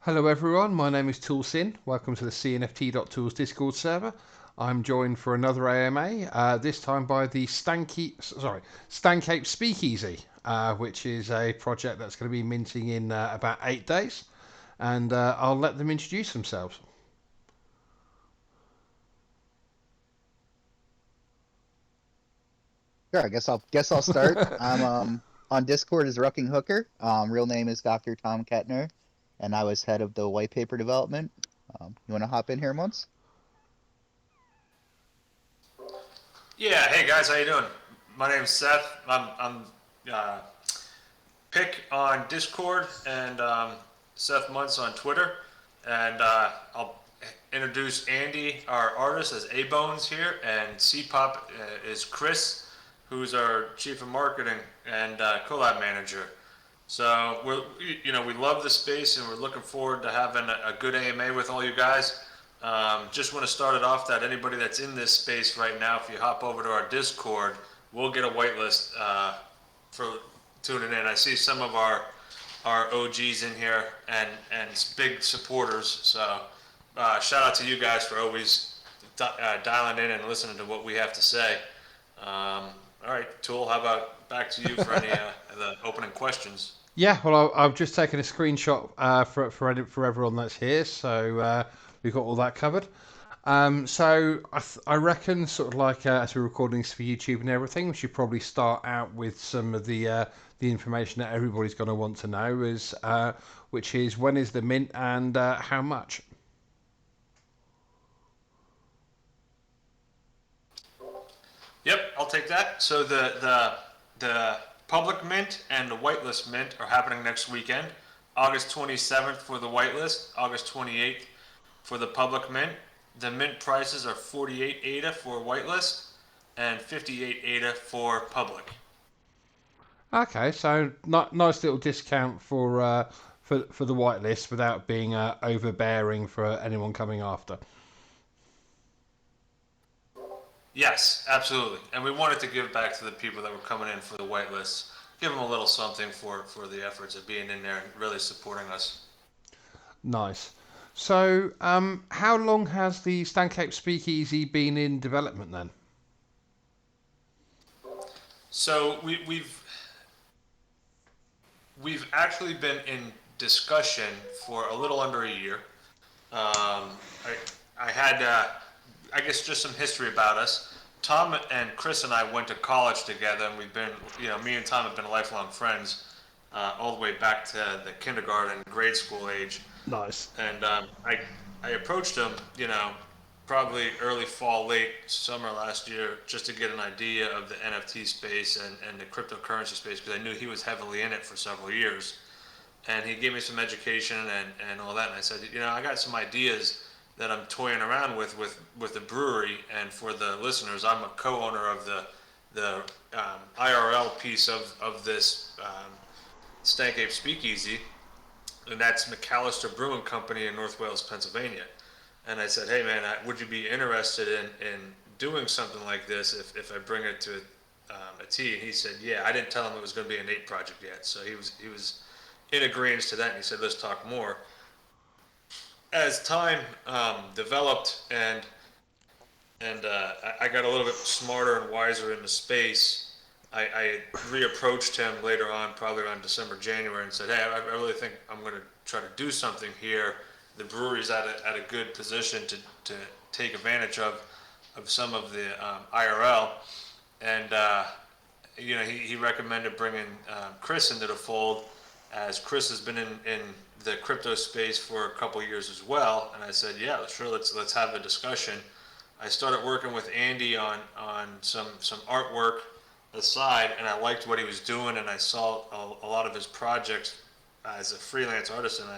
Hello everyone, my name is ToolSin. Welcome to the cnft.tools Discord server. I'm joined for another AMA, this time by the Stank Ape Speakeasy, which is a project that's going to be minting in about 8 days. And I'll let them introduce themselves. Sure, I guess I'll start. I'm on Discord as Rucking Hooker. Real name is Dr. Tom Kettner, and I was head of the white paper development. You want to hop in here once? Yeah, hey guys, how you doing? My name's Seth. I'm uh, Pick on Discord and Seth Muntz on Twitter, and I'll introduce Andy, our artist, as A Bones here, and C Pop is Chris, who's our chief of marketing and collab manager. So we love the space and we're looking forward to having a good AMA with all you guys. Just want to start it off that anybody that's in this space right now, if you hop over to our Discord, we'll get a whitelist for tuning in. I see some of our OGs in here and big supporters. So shout out to you guys for always dialing in and listening to what we have to say. All right, Tool, how about back to you for any of the opening questions? Yeah, well, I've just taken a screenshot for everyone that's here, so we've got all that covered. I reckon, sort of like as we're recording this for YouTube and everything, we should probably start out with some of the information that everybody's going to want to know, which is when is the mint and how much. Yep, I'll take that. So the public mint and the whitelist mint are happening next weekend. August 27th for the whitelist, August 28th for the public mint. The mint prices are 48 ADA for whitelist and 58 ADA for public. Okay, so nice little discount for the whitelist without being overbearing for anyone coming after. Yes, absolutely. And we wanted to give back to the people that were coming in for the whitelist. Give them a little something for the efforts of being in there and really supporting us. Nice. So, how long has the Stank Ape Speakeasy been in development then? So we've actually been in discussion for a little under a year. I had, I guess, just some history about us. Tom and Chris and I went to college together, and we've been, me and Tom have been lifelong friends all the way back to the kindergarten, grade school age. Nice. And I approached him, probably early fall, late summer last year, just to get an idea of the NFT space and the cryptocurrency space, because I knew he was heavily in it for several years. And he gave me some education and all that. And I said, I got some ideas that I'm toying around with the brewery. And for the listeners, I'm a co-owner of the IRL piece of this Stank Ape Speakeasy, and that's McAllister Brewing Company in North Wales, Pennsylvania. And I said, hey man, would you be interested in doing something like this if I bring it to a T? And he said, yeah. I didn't tell him it was going to be an ape project yet, so he was in agreement to that. And he said, let's talk more. As time developed and I got a little bit smarter and wiser in the space, I reapproached him later on, probably around December, January, and said, hey, I really think I'm going to try to do something here. The brewery's at a good position to take advantage of some of the IRL. And, he recommended bringing Chris into the fold, as Chris has been in the crypto space for a couple years as well. And I said, yeah, sure, let's have a discussion. I started working with Andy on some artwork aside, and I liked what he was doing, and I saw a lot of his projects as a freelance artist, and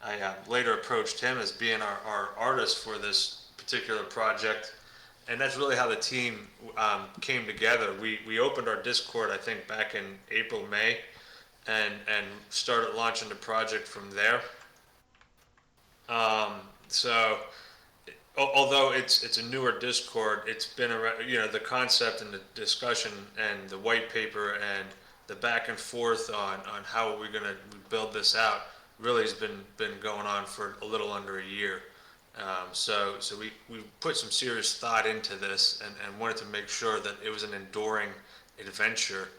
I later approached him as being our artist for this particular project. And that's really how the team came together. We opened our Discord, I think, back in April, May, and started launching the project from there. So although it's a newer Discord, it's been around, the concept and the discussion and the white paper and the back and forth on how we're going to build this out really has been going on for a little under a year. So we put some serious thought into this and wanted to make sure that it was an enduring adventure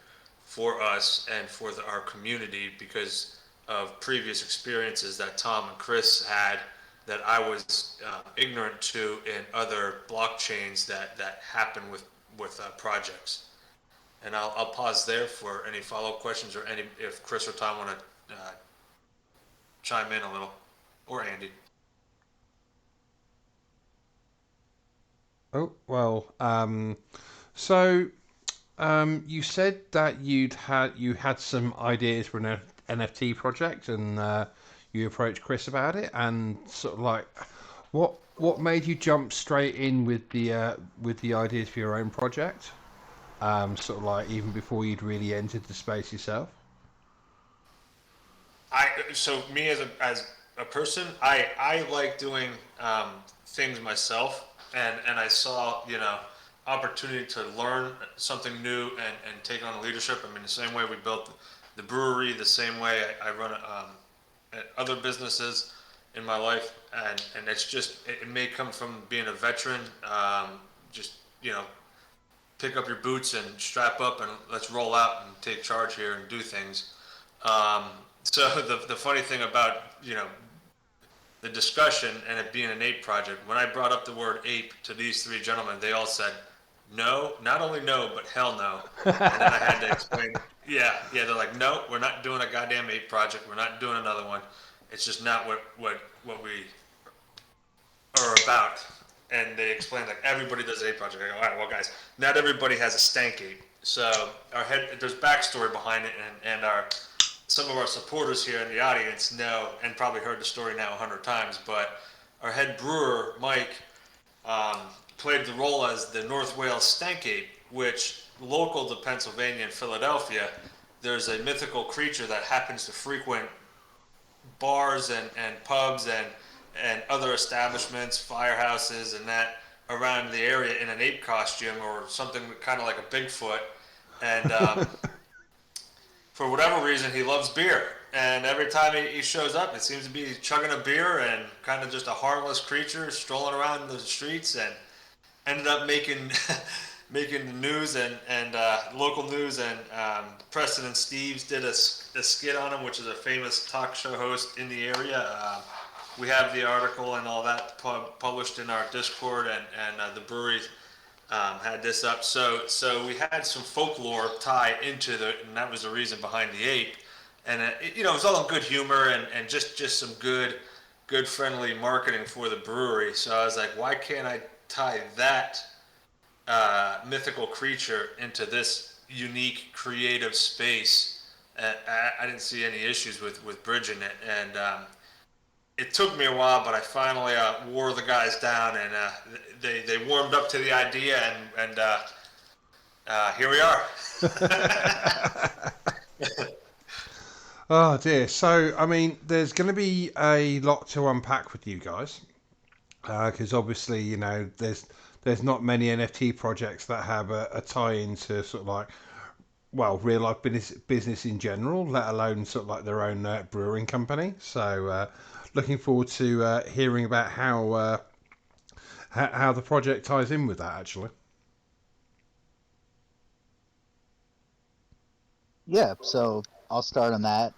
for us and for our community because of previous experiences that Tom and Chris had that I was ignorant to in other blockchains that happen with projects. And I'll pause there for any follow-up questions or any if Chris or Tom want to chime in a little, or Andy. Oh well. So you said that you had some ideas for an NFT project, and you approached Chris about it, and sort of like, what made you jump straight in with the ideas for your own project? Sort of like even before you'd really entered the space yourself. So me as a person, I like doing things myself, and I saw opportunity to learn something new and take on leadership. I mean, the same way we built the brewery, the same way I run other businesses in my life, and it's just it may come from being a veteran, just pick up your boots and strap up and let's roll out and take charge here and do things. Um, so the funny thing about the discussion and it being an ape project, when I brought up the word ape to these three gentlemen, they all said no, not only no, but hell no. And then I had to explain. Yeah, they're like, no, we're not doing a goddamn ape project. We're not doing another one. It's just not what we are about. And they explained like everybody does an ape project. I go, all right, well guys, not everybody has a stank ape. So there's backstory behind it, and our some of our supporters here in the audience know and probably heard the story now 100 times. But our head brewer Mike um, played the role as the North Wales Stank Ape, which local to Pennsylvania and Philadelphia, there's a mythical creature that happens to frequent bars and pubs and other establishments, firehouses, and that around the area in an ape costume or something kind of like a Bigfoot. And for whatever reason, he loves beer. And every time he shows up, it seems to be chugging a beer and kind of just a harmless creature strolling around the streets, and ended up making making the news and local news. And Preston and Steve's did a skit on him, which is a famous talk show host in the area. We have the article and all that published in our Discord, and the brewery had this up. So we had some folklore tie into and that was the reason behind the ape. And it was all in good humor and just some good friendly marketing for the brewery. So I was like, why can't I tie that mythical creature into this unique creative space? I didn't see any issues with bridging it, and it took me a while, but I finally wore the guys down, and they warmed up to the idea, and here we are. Oh dear. So I mean, there's going to be a lot to unpack with you guys, because obviously there's not many NFT projects that have a tie into sort of like real life business in general, let alone sort of like their own brewing company. So looking forward to hearing about how the project ties in with that actually. Yeah, so I'll start on that.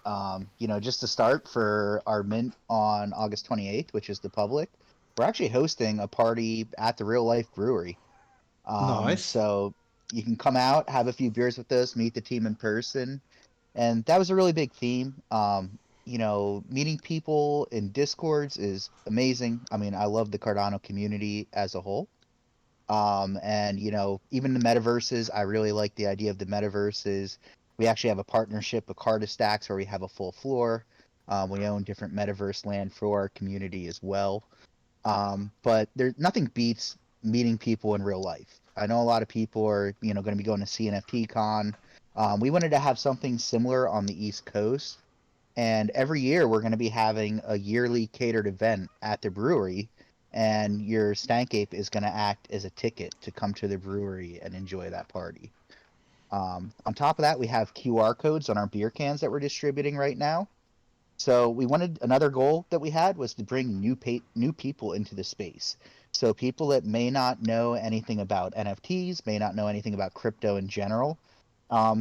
Just to start for our mint on August 28th, which is the public, we're actually hosting a party at the Real Life Brewery. Nice. So you can come out, have a few beers with us, meet the team in person. And that was a really big theme. Meeting people in Discords is amazing. I mean, I love the Cardano community as a whole. And even the metaverses, I really like the idea of the metaverses. We actually have a partnership with Cardastax where we have a full floor. We own different metaverse land for our community as well. But there's nothing beats meeting people in real life. I know a lot of people are, going to be going to CNFT Con. We wanted to have something similar on the East Coast, and every year we're going to be having a yearly catered event at the brewery, and your Stank Ape is going to act as a ticket to come to the brewery and enjoy that party. On top of that, we have QR codes on our beer cans that we're distributing right now. So we wanted another goal that we had was to bring new people into the space. So people that may not know anything about NFTs, may not know anything about crypto in general,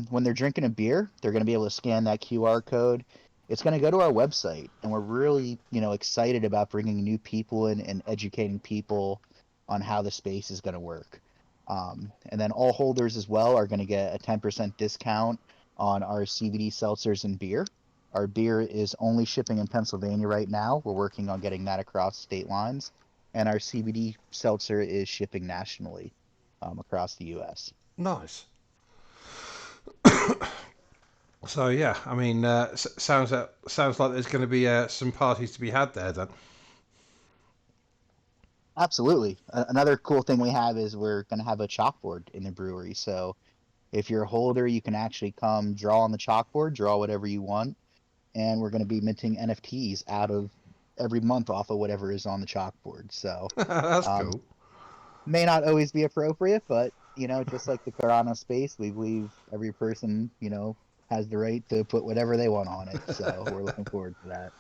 when they're drinking a beer, they're going to be able to scan that QR code. It's going to go to our website, and we're really, excited about bringing new people in and educating people on how the space is going to work. And then all holders as well are going to get a 10% discount on our CBD seltzers and beer. Our beer is only shipping in Pennsylvania right now. We're working on getting that across state lines. And our CBD seltzer is shipping nationally across the US. Nice. So yeah, I mean, sounds like there's going to be some parties to be had there then. Absolutely. Another cool thing we have is we're going to have a chalkboard in the brewery. So if you're a holder, you can actually come draw on the chalkboard, draw whatever you want. And we're going to be minting NFTs out of every month off of whatever is on the chalkboard. So That's um, cool. may not always be appropriate, but just like the Cardano space, we believe every person, has the right to put whatever they want on it. So we're looking forward to that.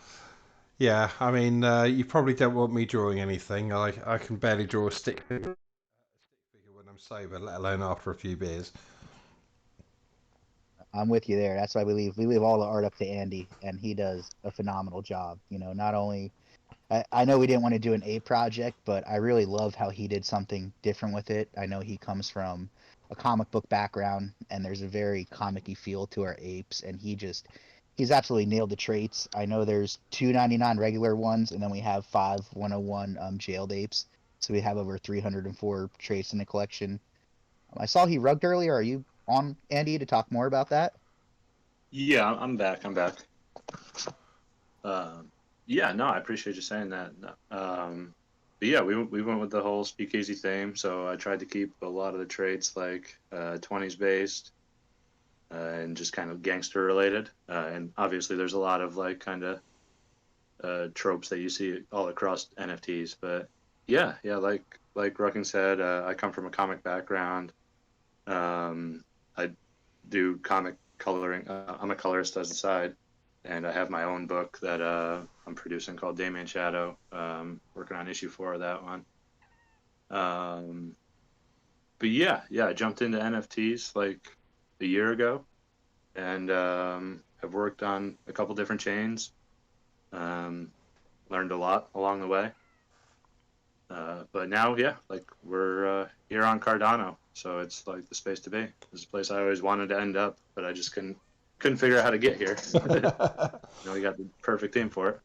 Yeah, I mean, you probably don't want me drawing anything. I can barely draw a stick figure when I'm sober, let alone after a few beers. I'm with you there. That's why we leave all the art up to Andy, and he does a phenomenal job. Not only I know we didn't want to do an ape project, but I really love how he did something different with it. I know he comes from a comic book background, and there's a very comic-y feel to our apes, and he's absolutely nailed the traits. I know there's 299 regular ones, and then we have 5 101 jailed apes. So we have over 304 traits in the collection. I saw he rugged earlier. Are you on, Andy, to talk more about that? Yeah, I'm back. I'm back. Yeah, no, I appreciate you saying that. But yeah, we went with the whole speakeasy theme. So I tried to keep a lot of the traits like 20s based and just kind of gangster related. And obviously, there's a lot of like kind of tropes that you see all across NFTs. But yeah, like Rucking said, I come from a comic background. I do comic coloring. I'm a colorist as a side, and I have my own book that I'm producing called Damien Shadow. Working on issue 4 of that one. Um, but yeah, I jumped into NFTs like a year ago, and have worked on a couple different chains. Um, Learned a lot along the way. But now, yeah, like we're here on Cardano, so it's like the space to be. This is a place I always wanted to end up, but I just couldn't figure out how to get here. We got the perfect theme for it.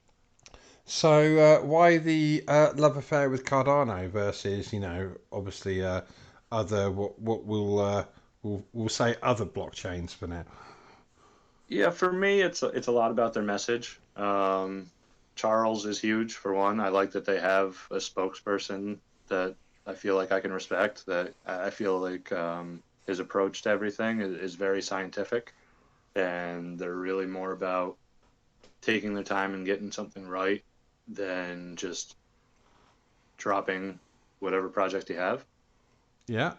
So why the love affair with Cardano versus, obviously other what we'll say other blockchains for now. Yeah, for me, it's a lot about their message. Charles is huge for one. I like that they have a spokesperson that I feel like I can respect. That I feel like his approach to everything is very scientific, and they're really more about taking their time and getting something right than just dropping whatever project you have. Yeah.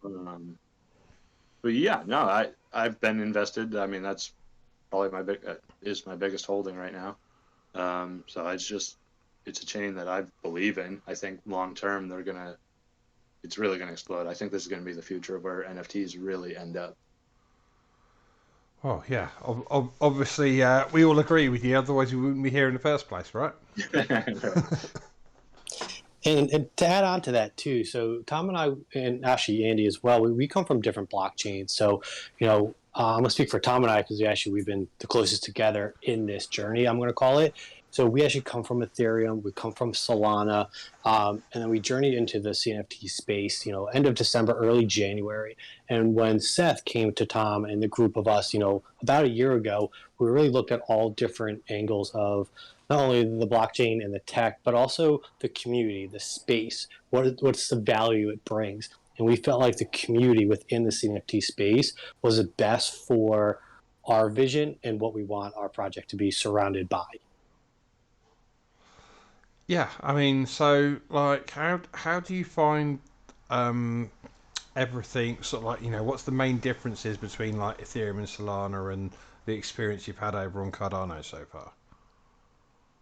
Um, but yeah, no, I've been invested. I mean, that's probably is my biggest holding right now. So it's a chain that I believe in. I think long term it's really gonna explode. I think this is gonna be the future of where NFTs really end up. Oh yeah. Obviously, we all agree with you. Otherwise, we wouldn't be here in the first place, right? Right. And to add on to that too, so Tom and I, and actually Andy as well, we come from different blockchains. So, I'm gonna speak for Tom and I because we've been the closest together in this journey, I'm gonna call it. So we actually come from Ethereum, we come from Solana, and then we journeyed into the CNFT space, end of December, early January. And when Seth came to Tom and the group of us, about a year ago, we really looked at all different angles of not only the blockchain and the tech, but also the community, the space, what's the value it brings. And we felt like the community within the CNFT space was the best for our vision and what we want our project to be surrounded by. Yeah. I mean, so like, how do you find um, everything? Sort of like, what's the main differences between like Ethereum and Solana and the experience you've had over on Cardano so far?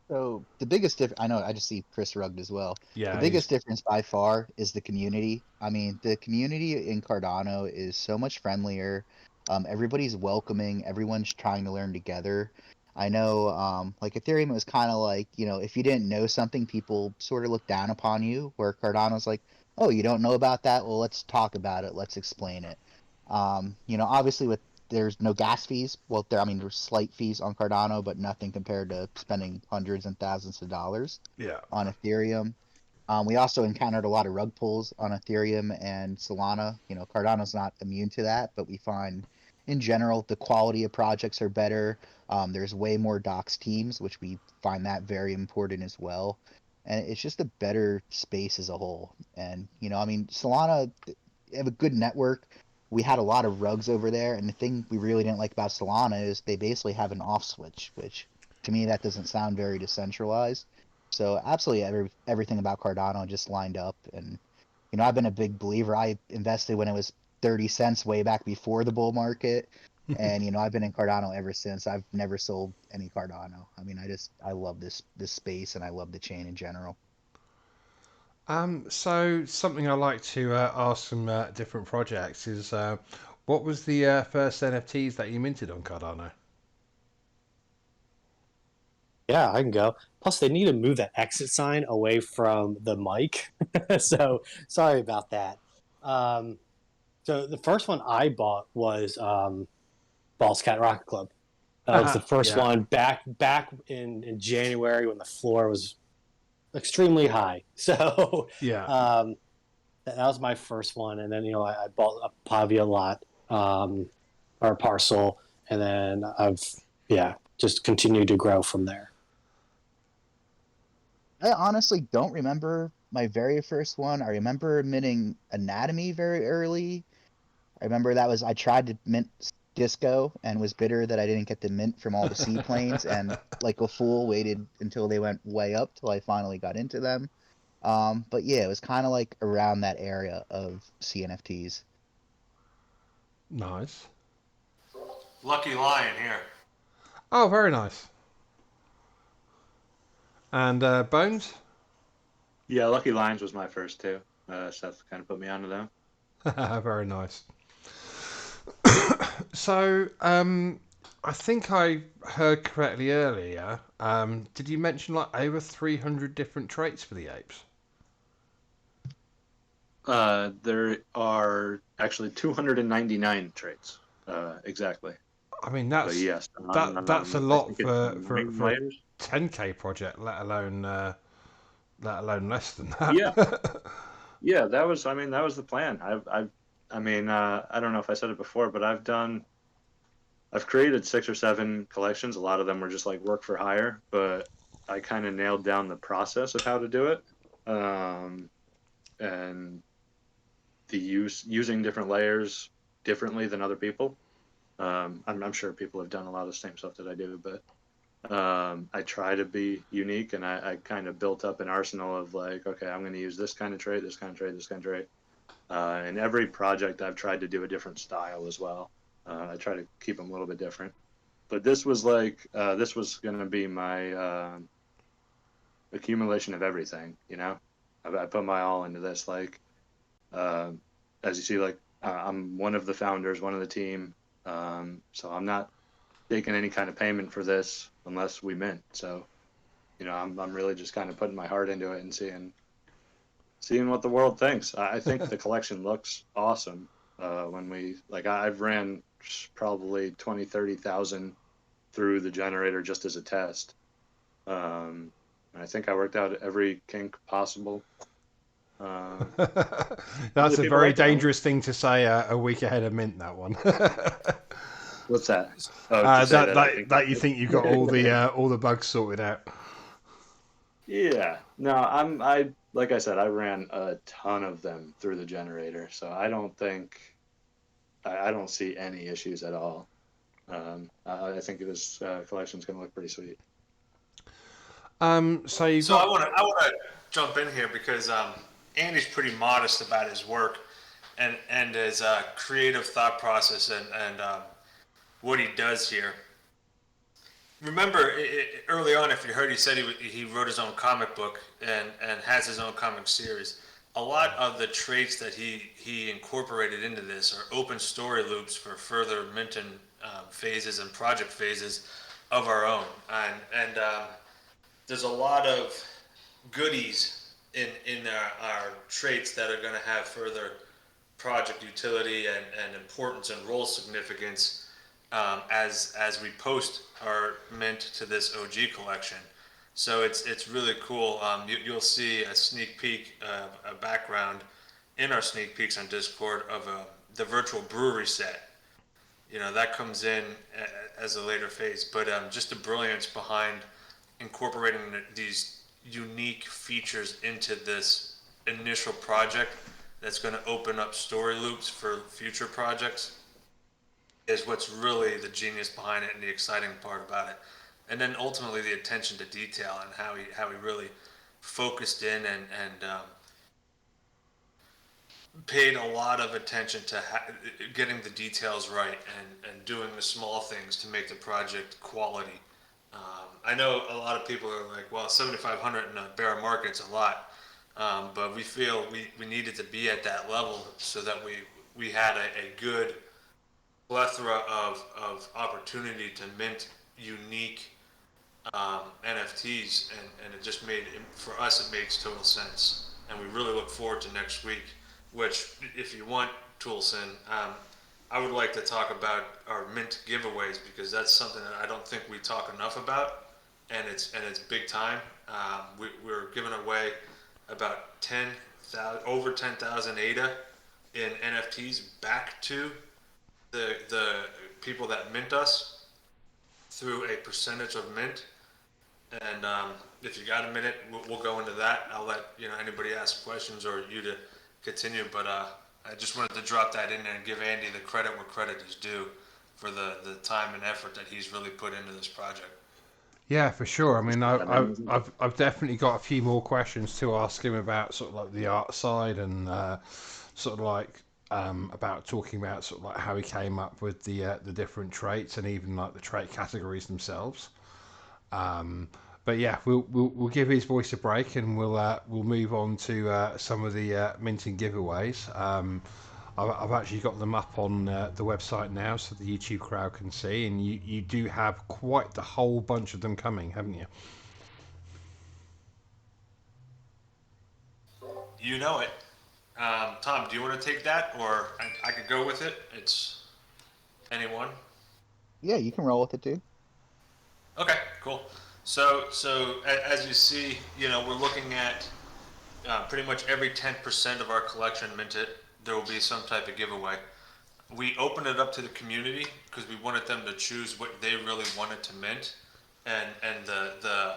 So the biggest difference, I know, I just see Chris rugged as well. The Yeah, biggest difference by far is the community. I mean, the community in Cardano is so much friendlier. Everybody's welcoming. Everyone's trying to learn together. I know, like Ethereum was kind of like, if you didn't know something, people sort of looked down upon you. Where Cardano's like, oh, you don't know about that? Well, let's talk about it. Let's explain it. Obviously with there's no gas fees. Well, I mean, there's slight fees on Cardano, but nothing compared to spending hundreds and thousands of dollars yeah. on Ethereum. We also encountered a lot of rug pulls on Ethereum and Solana. Cardano's not immune to that, but we find in general the quality of projects are better. There's way more docs teams, which we find that very important as well. And it's just a better space as a whole. And, I mean, Solana have a good network. We had a lot of rugs over there, and the thing we really didn't like about Solana is they basically have an off switch, which to me that doesn't sound very decentralized. So absolutely everything about Cardano just lined up, and I've been a big believer. I invested when it was 30 cents way back before the bull market, and I've been in Cardano ever since. I've never sold any Cardano. I mean, I love this space, and I love the chain in general. So something I like to ask some different projects is, what was the first NFTs that you minted on Cardano? Yeah, I can go. Plus, they need to move that exit sign away from the mic. So sorry about that. Um, so the first one I bought was Balls Cat Rocket Club. That was the first Yeah, one back in January when the floor was extremely high. So yeah. that was my first one, and then I bought a Pavia lot or a parcel, and then I've just continued to grow from there. I honestly don't remember my very first one. I remember minting Anatomy very early. I remember I tried to mint Disco and was bitter that I didn't get the mint from all the seaplanes, and like a fool waited until they went way up till I finally got into them. But yeah, it was kind of like around that area of CNFTs. Nice. Lucky Lion here. Oh, very nice. And Bones? Yeah, Lucky Lines was my first too. Seth kind of put me onto them. Very nice. So, I think I heard correctly earlier. Did you mention like over 300 different traits for the apes? There are actually 299 traits, exactly. I mean, But yes, that's a I lot think it's nine for a layers. 10K project, let alone less than Yeah, that. yeah, that was. I mean, that was the plan. I mean, I don't know if I said it before, but I've created 6 or 7 collections. A lot of them were just like work for hire, but I kind of nailed down the process of how to do it, and using different layers differently than other people. I'm sure people have done a lot of the same stuff that I do, but I try to be unique, and I kind of built up an arsenal of like, okay, I'm going to use this kind of trait, this kind of trait, this kind of trait. In every project, I've tried to do a different style as well. I try to keep them a little bit different. But this was like, this was going to be my accumulation of everything, I put my all into this. Like, uh, as you see, like, I'm one of the founders, one of the team. So I'm not taking any kind of payment for this unless we mint. So, I'm really just kind of putting my heart into it and seeing what the world thinks. I think the collection looks awesome. When I've ran probably 20, 30,000 through the generator just as a test. I think I worked out every kink possible. That's Usually a people very like it. dangerous thing to say a week ahead of mint. That one. What's that? Oh, to say that I think That you think you've got all the bugs sorted out. Yeah. No, I like I said, I ran a ton of them through the generator, so I don't see any issues at all. I think this collection's going to look pretty sweet. So you've So got I want to jump in here because Andy's pretty modest about his work and his creative thought process and what he does here. remember early on, if you heard, he said he wrote his own comic book and has his own comic series. A lot of the traits that he incorporated into this are open story loops for further minting phases and project phases of our own. And there's a lot of goodies in our traits that are going to have further project utility and importance and role significance as we post our mint to this OG collection. So it's really cool. You'll see a sneak peek, a background in our sneak peeks on Discord of the virtual brewery set. You know, that comes in as a later phase, but just the brilliance behind incorporating these unique features into this initial project that's going to open up story loops for future projects is what's really the genius behind it and the exciting part about it. And then ultimately the attention to detail and how he really focused in and paid a lot of attention to getting the details right and doing the small things to make the project quality. I know a lot of people are like, well, 7,500 in a bear market's a lot, but we feel we needed to be at that level so that we had a good plethora of opportunity to mint unique NFTs, and it just made, for us, it makes total sense. And we really look forward to next week, which, if you want, ToolSin, I would like to talk about our mint giveaways, because that's something that I don't think we talk enough about, and it's big time. We're giving away about 10,000, over 10,000 ADA in NFTs back to the people that mint us through a percentage of mint. And if you got a minute, we'll go into that. I'll let anybody ask questions or you to continue, but I just wanted to drop that in there and give Andy the credit where credit is due for the time and effort that he's really put into this project. Yeah, for sure. I mean, I've definitely got a few more questions to ask him about sort of like the art side and sort of like about talking about sort of like how he came up with the different traits and even like the trait categories themselves. But yeah, we'll give his voice a break and we'll move on to some of the minting giveaways. I've actually got them up on the website now, so the YouTube crowd can see, and you do have quite the whole bunch of them coming, haven't you? You know it. Tom, do you want to take that, or I could go with it? It's anyone. Yeah, you can roll with it too. Okay, cool. So as you see, we're looking at pretty much every 10% of our collection minted, there will be some type of giveaway. We opened it up to the community because we wanted them to choose what they really wanted to mint, and the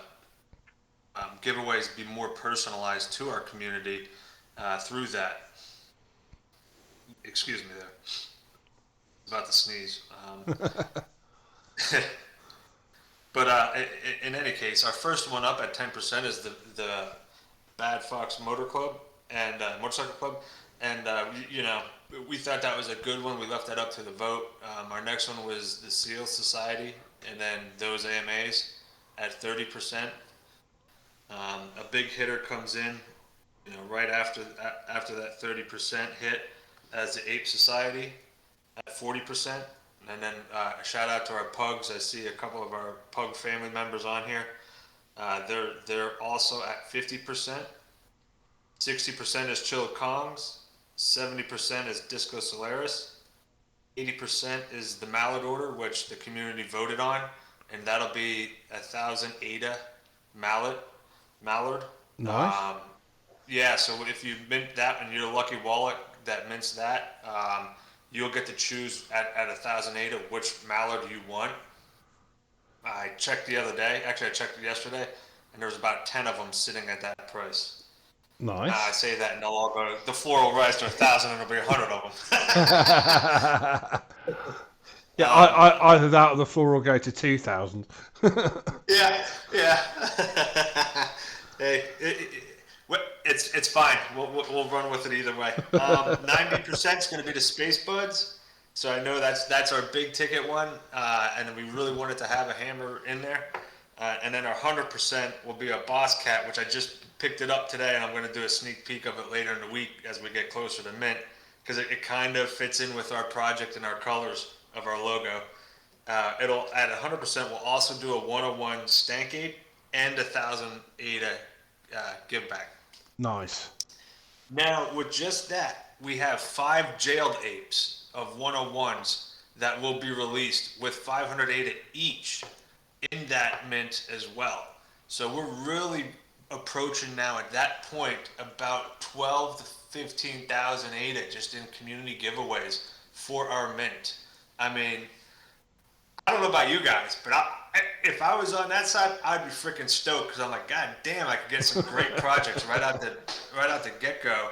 giveaways be more personalized to our community through that. Excuse me there. About to sneeze. But in any case, our first one up at 10% is the Bad Fox Motor Club and Motorcycle Club, and we thought that was a good one. We left that up to the vote. Our next one was the Seal Society, and then those AMAs at 30%. A big hitter comes in, right after that 30% hit, as the Ape Society at 40%. And then a shout out to our pugs. I see a couple of our pug family members on here. They're also at 50%. 60% is Chill Kongs. 70% is Disco Solaris. 80% is the Mallard Order, which the community voted on, and that'll be 1,000 ADA Mallard. Nice. Yeah, so if you mint that in your lucky wallet that mints that, you'll get to choose at 1,000 ADA which Mallard you want. I checked the other day. Actually, I checked it yesterday, and there was about 10 of them sitting at that price. Nice. I say that, and they'll all go. The floor will rise to 1,000, and there'll be 100 of them. Yeah, either that or the floor will go to 2,000. Yeah. Hey, it's fine. We'll run with it either way. 90% is going to be the Space Buds, So I know that's our big ticket one, and we really wanted to have a hammer in there. And then our 100% will be a Boss Cat, which I just picked it up today, and I'm going to do a sneak peek of it later in the week as we get closer to mint, because it kind of fits in with our project and our colors of our logo. It'll at 100%. We'll also do a 101 Stank Ape and 1,000 ADA give back. Nice. Now, with just that, we have 5 jailed apes of 101s that will be released with 500 ADA each in that mint as well. So we're really approaching now at that point about 12 to 15,000 ADA just in community giveaways for our mint. I mean, I don't know about you guys, but if I was on that side, I'd be freaking stoked because I'm like, God damn, I could get some great projects right out the get go,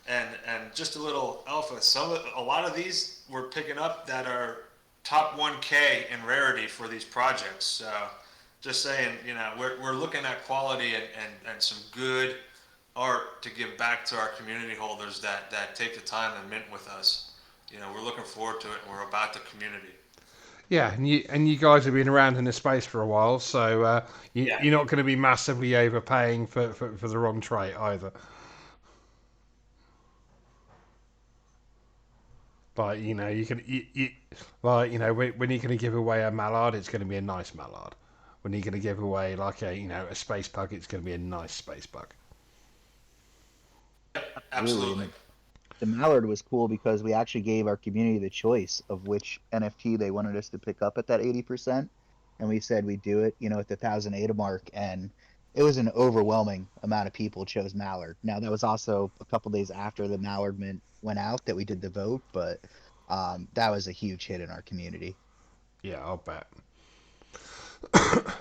and just a little alpha. A lot of these we're picking up that are top 1K in rarity for these projects. So just saying, we're looking at quality and some good art to give back to our community holders that take the time to mint with us. We're looking forward to it, and we're about the community. Yeah, and you guys have been around in the space for a while, so Yeah. you're not going to be massively overpaying for the wrong trait either. Like you can like when you're going to give away a mallard, it's going to be a nice mallard. When you're going to give away like a space bug, it's going to be a nice space bug. Absolutely. Absolutely. And the Mallard was cool because we actually gave our community the choice of which NFT they wanted us to pick up at that 80%. And we said we'd do it, at the 1,000 ADA mark. And it was an overwhelming amount of people chose Mallard. Now, that was also a couple days after the Mallard mint went out that we did the vote, but that was a huge hit in our community. Yeah, I'll bet.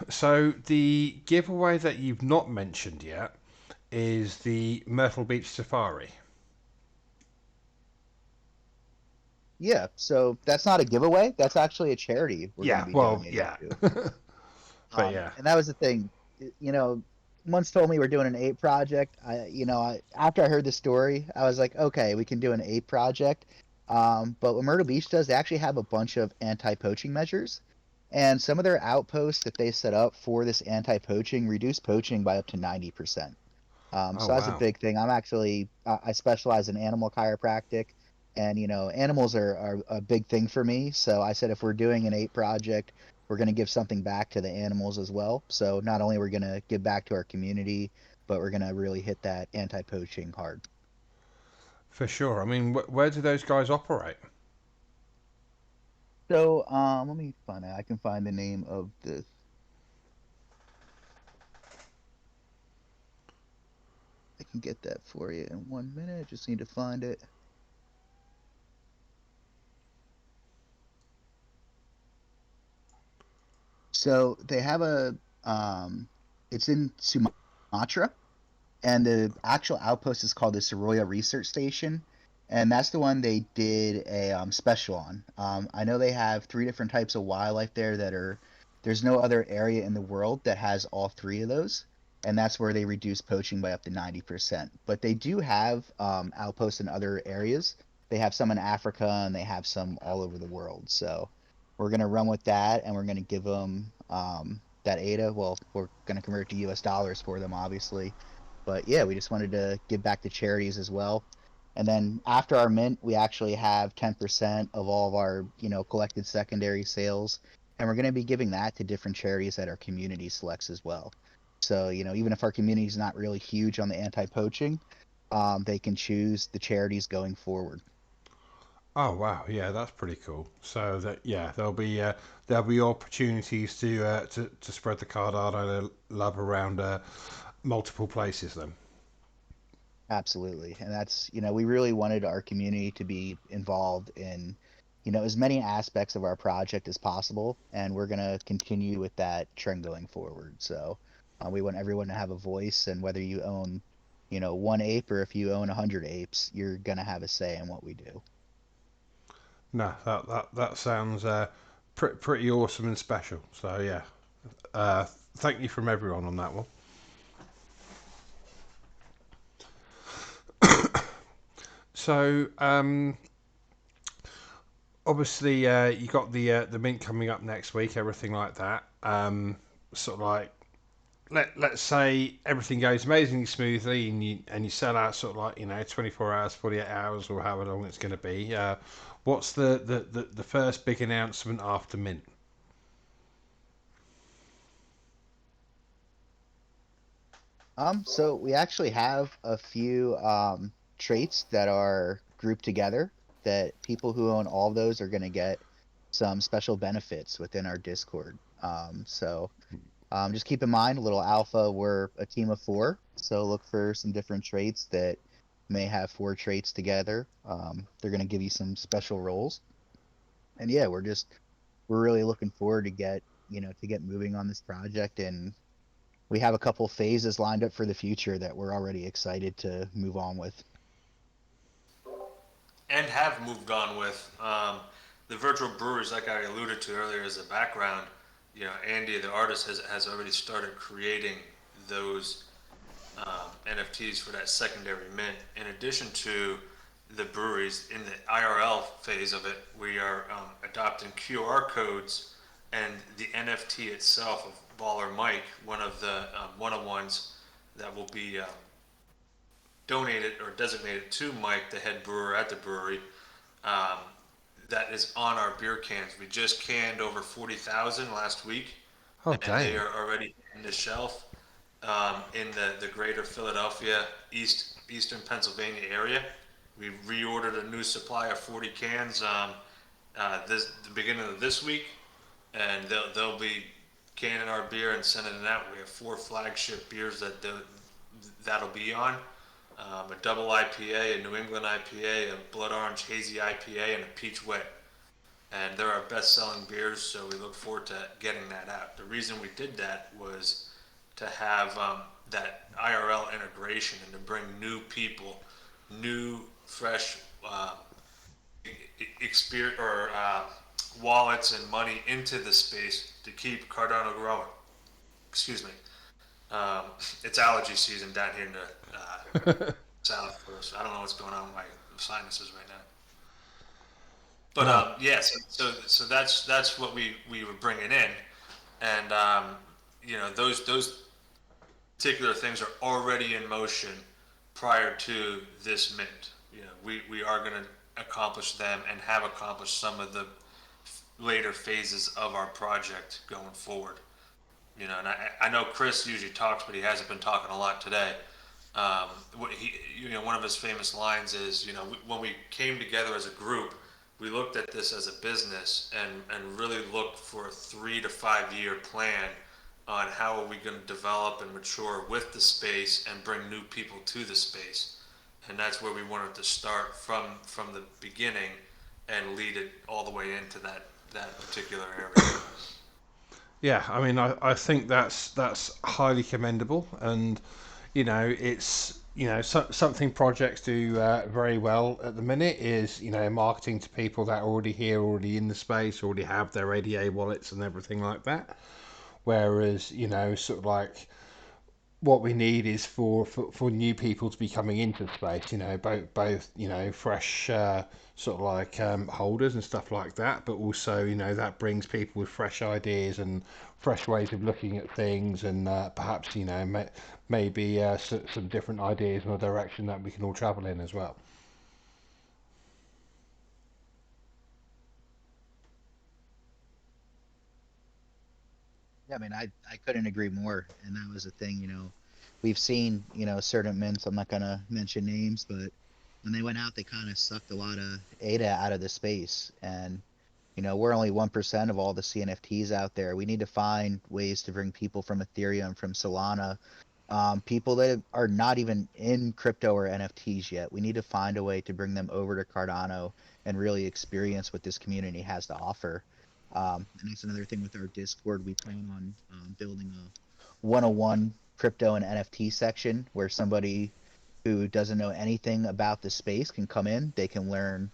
So the giveaway that you've not mentioned yet is the Myrtle Beach Safari. Yeah, so that's not a giveaway. That's actually a charity we're going to Yeah, be well, donating yeah, to. but yeah, And that was the thing. Once told me we're doing an ape project. After I heard the story, I was like, okay, we can do an ape project. But what Myrtle Beach does, they actually have a bunch of anti-poaching measures, and some of their outposts that they set up for this anti-poaching reduce poaching by up to 90%. oh So that's a wow, big thing. I specialize in animal chiropractic, and animals are a big thing for me. So I said if we're doing an ape project, we're going to give something back to the animals as well. So not only we're going to give back to our community, but we're going to really hit that anti-poaching hard. for sure. I mean, where do those guys operate? So let me find out. I can find the name of this. I can get that for you in 1 minute. I just need to find it. So they have it's in Sumatra, and the actual outpost is called the Soroya Research Station, and that's the one they did a special on. I know they have three different types of wildlife there that are. There's no other area in the world that has all three of those, and that's where they reduce poaching by up to 90%. But they do have outposts in other areas. They have some in Africa, and they have some all over the world. So we're gonna run with that, and we're gonna give them that ADA. Well, we're gonna convert to US dollars for them, obviously, but yeah, we just wanted to give back to charities as well. And then after our mint, we actually have 10% of all of our, collected secondary sales. And we're going to be giving that to different charities that our community selects as well. So, even if our community is not really huge on the anti-poaching, they can choose the charities going forward. Oh wow, yeah, that's pretty cool. So that yeah, there'll be opportunities to spread the Cardano love around multiple places then. Absolutely. And that's, we really wanted our community to be involved in, as many aspects of our project as possible. And we're going to continue with that trend going forward. So we want everyone to have a voice. And whether you own, one ape or if you own 100 apes, you're going to have a say in what we do. No, that sounds pretty awesome and special. So yeah, uh, thank you from everyone on that one. So obviously you got the mint coming up next week, everything like that. Sort of like let's say everything goes amazingly smoothly and you sell out sort of like 24 hours, 48 hours, or however long it's going to be. What's the first big announcement after mint? So we actually have a few traits that are grouped together that people who own all of those are going to get some special benefits within our Discord. Just keep in mind, a little alpha, we're a team of four, so look for some different traits that may have four traits together. They're going to give you some special roles, and yeah, we're really looking forward to get moving on this project, and we have a couple phases lined up for the future that we're already excited to move on with. And have moved on with. The virtual breweries, like I alluded to earlier as a background, Andy, the artist, has already started creating those NFTs for that secondary mint. In addition to the breweries, in the IRL phase of it, we are adopting QR codes and the NFT itself of Baller Mike, one of the one-on-ones that will be donated or designated to Mike, the head brewer at the brewery. Um, that is on our beer cans. We just canned over 40,000 last week, Oh, and they dang. are already in the shelf in the greater Philadelphia, eastern Pennsylvania area. We reordered a new supply of 40 cans the beginning of this week, and they'll be canning our beer and sending it out. We have 4 flagship beers that'll be on. A double IPA, a New England IPA, a blood orange hazy IPA, and a peach wet. And they're our best-selling beers, so we look forward to getting that out. The reason we did that was to have that IRL integration and to bring new people, new, fresh experience or wallets and money into the space to keep Cardano growing. Excuse me. It's allergy season down here in the south coast. I don't know what's going on with my sinuses right now. But No. yeah, so that's what we were bringing in, and those particular things are already in motion prior to this mint. We are going to accomplish them and have accomplished some of the later phases of our project going forward. And I know Chris usually talks, but he hasn't been talking a lot today. One of his famous lines is, when we came together as a group, we looked at this as a business and really looked for a 3 to 5 year plan on how are we going to develop and mature with the space and bring new people to the space. And that's where we wanted to start from the beginning and lead it all the way into that particular area. Yeah, I mean, I think that's highly commendable, and it's something projects do very well at the minute is marketing to people that are already here, already in the space, already have their ADA wallets and everything like that. Whereas sort of like what we need is for new people to be coming into the space, both fresh sort of like holders and stuff like that, but also that brings people with fresh ideas and fresh ways of looking at things, and perhaps maybe some different ideas in a direction that we can all travel in as well. Yeah, I mean, I couldn't agree more. And that was the thing, we've seen, certain mints, I'm not gonna mention names, but when they went out, they kind of sucked a lot of ADA out of the space. And, we're only 1% of all the CNFTs out there. We need to find ways to bring people from Ethereum, from Solana, people that are not even in crypto or NFTs yet. We need to find a way to bring them over to Cardano and really experience what this community has to offer. And that's another thing with our Discord. We plan on building a 101 crypto and NFT section where somebody who doesn't know anything about the space can come in. They can learn,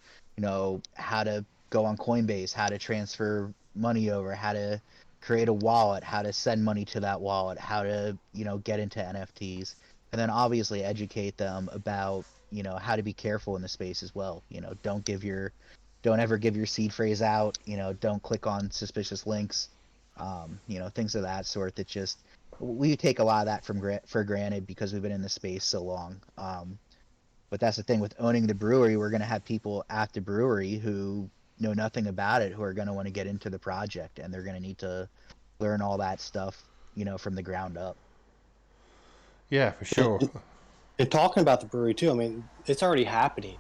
how to go on Coinbase, how to transfer money over, how to create a wallet, how to send money to that wallet, how to, get into NFTs, and then obviously educate them about, how to be careful in the space as well. Don't give your don't ever give your seed phrase out. Don't click on suspicious links. Things of that sort that just we take a lot of that for granted because we've been in the space so long. But that's the thing with owning the brewery. We're going to have people at the brewery who know nothing about it, who are going to want to get into the project, and they're going to need to learn all that stuff, from the ground up. Yeah, for sure. And talking about the brewery too, I mean, it's already happening.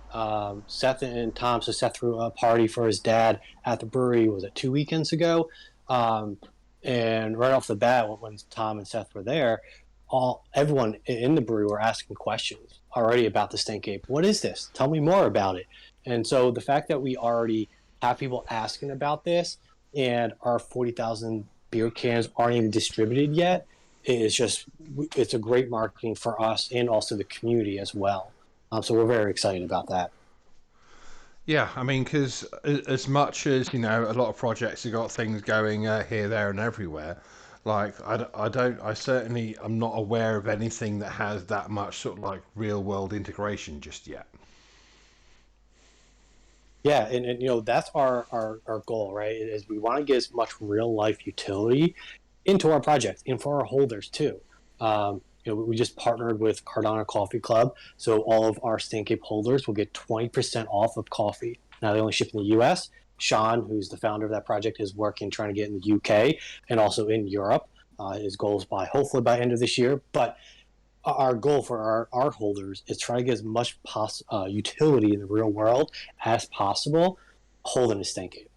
Seth and Tom, so Seth threw a party for his dad at the brewery. Was it 2 weekends ago? Um, and right off the bat, when Tom and Seth were there, everyone in the brewery were asking questions already about the Stank Ape. What is this? Tell me more about it. And so the fact that we already have people asking about this, and our 40,000 beer cans aren't even distributed yet, it's a great marketing for us and also the community as well. So we're very excited about that. Yeah, I mean, because as much as a lot of projects have got things going here, there, and everywhere. Like I certainly am not aware of anything that has that much sort of like real world integration just yet. Yeah, and that's our goal, right? Is we want to get as much real life utility into our projects and for our holders too. We just partnered with Cardano Coffee Club, so all of our Stank Ape holders will get 20% off of coffee. Now they only ship in the U.S. Sean, who's the founder of that project, is working trying to get in the U.K. and also in Europe. His goal is hopefully by end of this year. But our goal for our holders is try to get as much utility in the real world as possible holding a Stank Ape.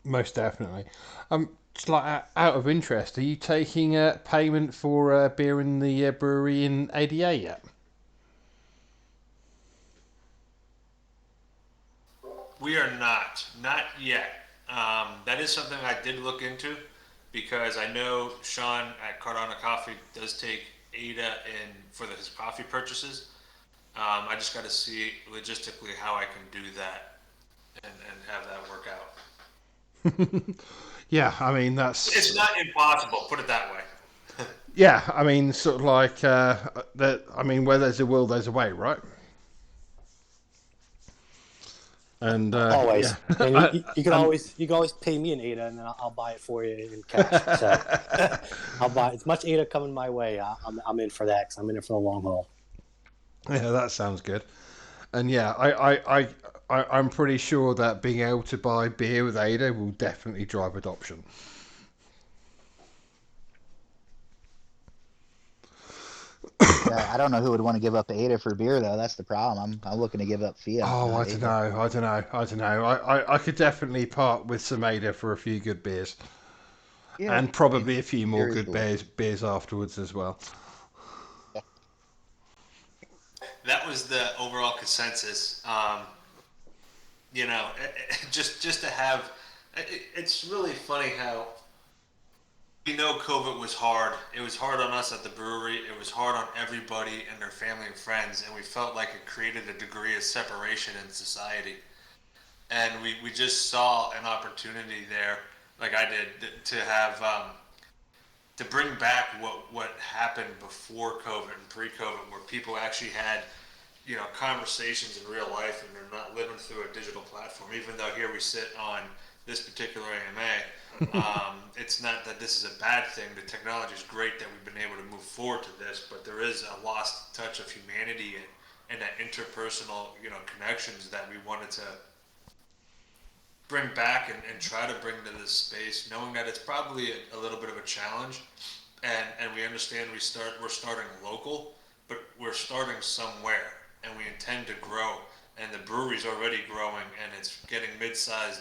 Most definitely. Just like out of interest, are you taking payment for beer in the brewery in ADA yet? We are not yet. That is something I did look into because I know Sean at Cardano Coffee does take ADA in for his coffee purchases. I just got to see logistically how I can do that and have that work out. Yeah, I mean It's not impossible. Put it that way. yeah, I mean sort of like that. I mean, where there's a will, there's a way, right? And Always, yeah, and you can and always pay me an ADA, and then I'll buy it for you in cash. So I'll buy as much ADA coming my way. I'm in for that because I'm in it for the long haul. yeah, that sounds good. And yeah, I'm pretty sure that being able to buy beer with Ada will definitely drive adoption. Yeah, I don't know who would want to give up ADA for beer though. That's the problem. I'm looking to give up fiat, Oh, not I don't ADA. know. I don't know. I don't know. I could definitely part with some Ada for a few good beers, Yeah, and I mean, probably a few more beer is good delicious. beers afterwards as well. That was the overall consensus. Just to have. It's really funny how we know COVID was hard. It was hard on us at the brewery. It was hard on everybody and their family and friends, and we felt like it created a degree of separation in society. And we just saw an opportunity there, like I did, to have to bring back what happened before COVID and pre-COVID, where people actually had conversations in real life and they're not living through a digital platform. Even though here we sit on this particular AMA, it's not that this is a bad thing. The technology is great that we've been able to move forward to this, but there is a lost touch of humanity and that interpersonal connections that we wanted to bring back and try to bring to this space, knowing that it's probably a little bit of a challenge, and we understand we're starting local, but we're starting somewhere, and we intend to grow, and the brewery's already growing, and it's getting mid-sized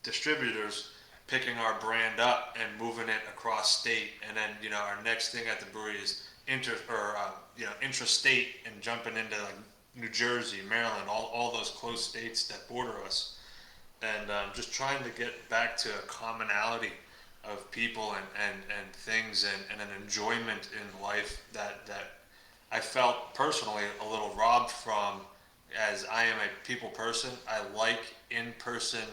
distributors picking our brand up and moving it across state, and then our next thing at the brewery is intrastate and jumping into like New Jersey, Maryland, all those close states that border us, and just trying to get back to a commonality of people and things and an enjoyment in life that I felt personally a little robbed from, as I am a people person. I like in-person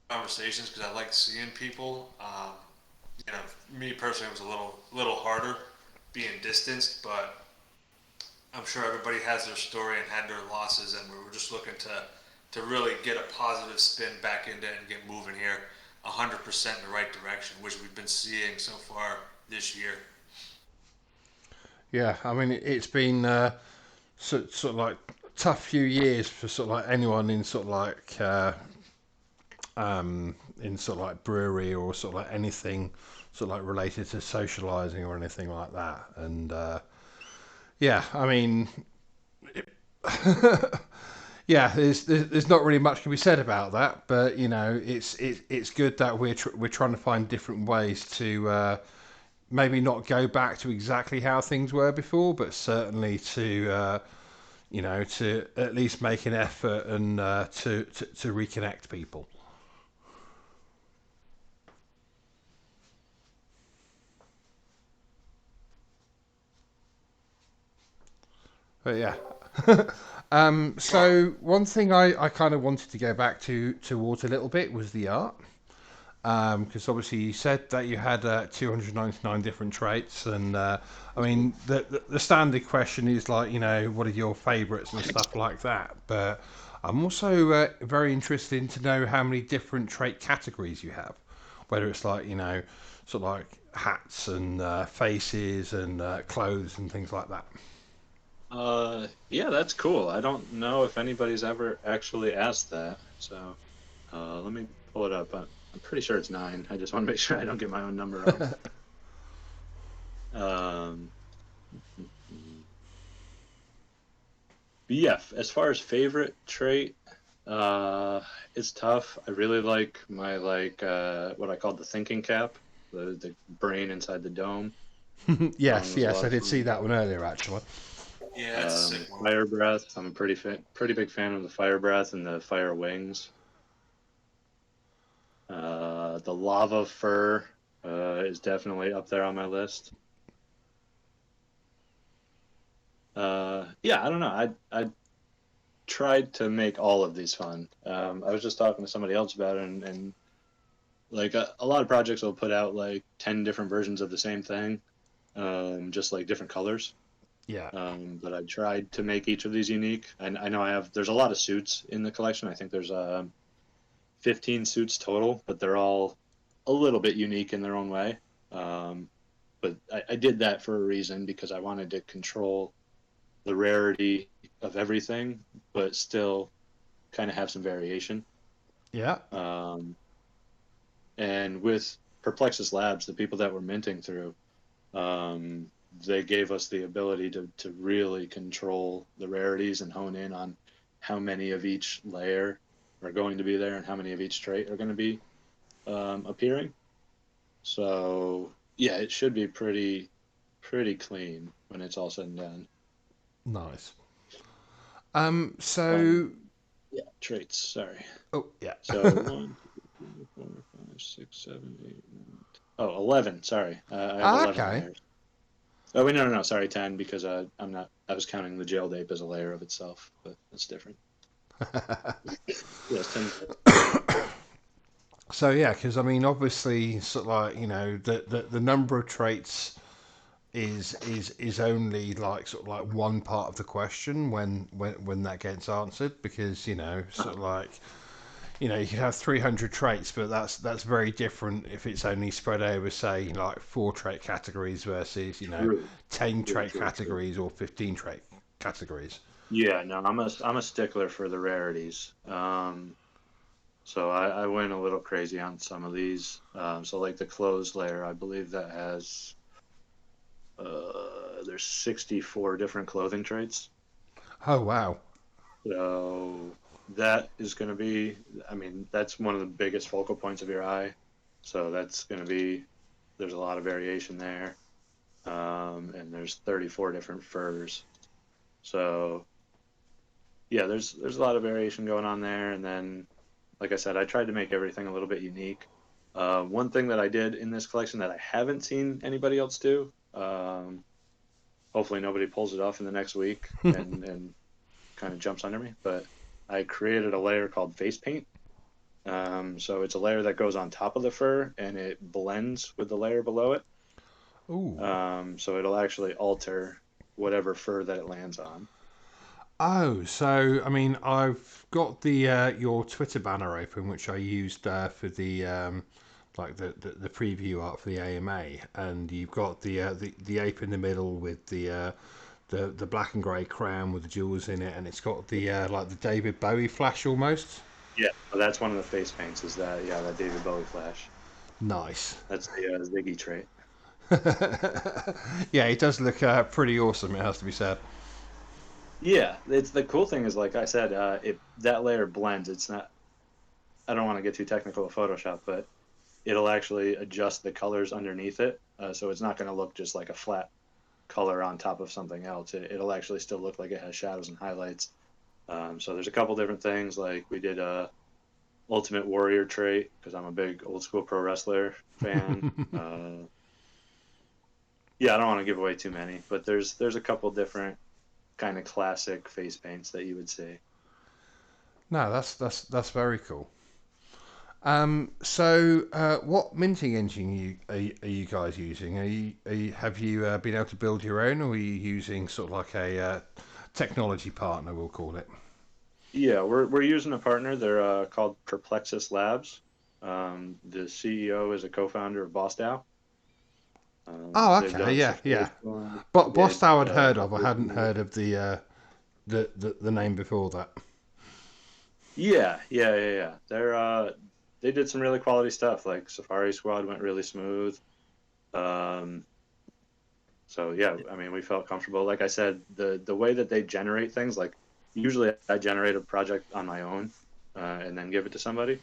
conversations because I like seeing people. Me personally, it was a little harder being distanced, but I'm sure everybody has their story and had their losses, and we were just looking to really get a positive spin back into it and get moving here 100% in the right direction, which we've been seeing so far this year. Yeah, I mean it's been sort of like tough few years for sort of like anyone in sort of like in sort of like brewery or sort of like anything sort of like related to socializing or anything like that. And yeah, I mean, yeah, there's not really much can be said about that, but you know, it's good that we're trying to find different ways to maybe not go back to exactly how things were before, but certainly to you know, to at least make an effort and to reconnect people. But yeah. So one thing I kind of wanted to go back towards a little bit was the art. Because obviously you said that you had 299 different traits, and I mean the standard question is like, you know, what are your favourites and stuff like that. But I'm also very interested in to know how many different trait categories you have, whether it's like, you know, sort of like hats and faces and clothes and things like that. Yeah, that's cool. I don't know if anybody's ever actually asked that. So, let me pull it up. I'm pretty sure it's 9. I just want to make sure I don't get my own number wrong. Um, but yeah, as far as favorite trait, uh, it's tough. I really like my what I call the thinking cap, the brain inside the dome. That one Yes, was a yes, lot I of did see fun. that one earlier actually. Yeah, it's a sick one. Fire breath. I'm a pretty big fan of the fire breath and the fire wings. The lava fur is definitely up there on my list. Yeah, I don't know. I tried to make all of these fun. I was just talking to somebody else about it, and like a lot of projects will put out like 10 different versions of the same thing, just like different colors. Yeah. But I tried to make each of these unique. I know there's a lot of suits in the collection. I think there's 15 suits total, but they're all a little bit unique in their own way. Um, but I did that for a reason because I wanted to control the rarity of everything, but still kind of have some variation. Yeah. Um, and with Perplexus Labs, the people that we're minting through, um, they gave us the ability to really control the rarities and hone in on how many of each layer are going to be there and how many of each trait are going to be appearing. So yeah, it should be pretty clean when it's all said and done. Nice. Um, So, yeah, traits. Sorry. oh yeah. So 1, 2, 3, 4, 5, 6, 7, 8, 9. Oh, 11. Sorry, I have 11 Okay. layers. Oh wait, no. Sorry, 10 because I'm not. I was counting the jailed ape as a layer of itself, but that's different. Yes, 10. So yeah, because I mean, obviously, sort of like, you know, the number of traits is only like sort of like one part of the question when that gets answered, because you know, sort of like, you know, you can have 300 traits, but that's very different if it's only spread over, say, like 4 trait categories versus, you know, True, 10 true, trait true, true. categories or 15 trait categories. Yeah, no, I'm a stickler for the rarities. So I went a little crazy on some of these. So like the closed layer, I believe that has there's 64 different clothing traits. Oh wow. So that is going to be, I mean, that's one of the biggest focal points of your eye. So that's going to be, there's a lot of variation there. And there's 34 different furs. So yeah, there's a lot of variation going on there. And then, like I said, I tried to make everything a little bit unique. One thing that I did in this collection that I haven't seen anybody else do, hopefully nobody pulls it off in the next week and kind of jumps under me, but I created a layer called face paint. So it's a layer that goes on top of the fur and it blends with the layer below it. Ooh. So it'll actually alter whatever fur that it lands on. Oh, so I mean, I've got the your Twitter banner open, which I used for the like the preview art for the AMA, and you've got the ape in the middle with the black and grey crown with the jewels in it, and it's got the like the David Bowie flash almost. Yeah, well, that's one of the face paints. Is that that David Bowie flash? Nice. That's the Ziggy trait. Yeah, it does look pretty awesome. It has to be said. Yeah, it's the cool thing is like I said, that layer blends. It's not. I don't want to get too technical with Photoshop, but it'll actually adjust the colors underneath it, so it's not going to look just like a flat color on top of something else. It'll actually still look like it has shadows and highlights. So there's a couple different things. Like we did a Ultimate Warrior trait because I'm a big old school pro wrestler fan. Yeah, I don't want to give away too many, but there's a couple different kind of classic face paints that you would see. No, that's very cool. So what minting engine are you guys using? Have you been able to build your own, or are you using sort of like a technology partner, we'll call it? Yeah, we're using a partner. They're called Perplexus Labs. The CEO is a co-founder of BossDAO. Oh, They've okay, done yeah, some yeah. really fun. But Did Bostow I'd heard of. I hadn't publishing. heard of the name before that. Yeah. They did some really quality stuff. Like Safari Squad went really smooth. Um, so yeah, I mean, we felt comfortable. Like I said, the way that they generate things, like usually I generate a project on my own, and then give it to somebody.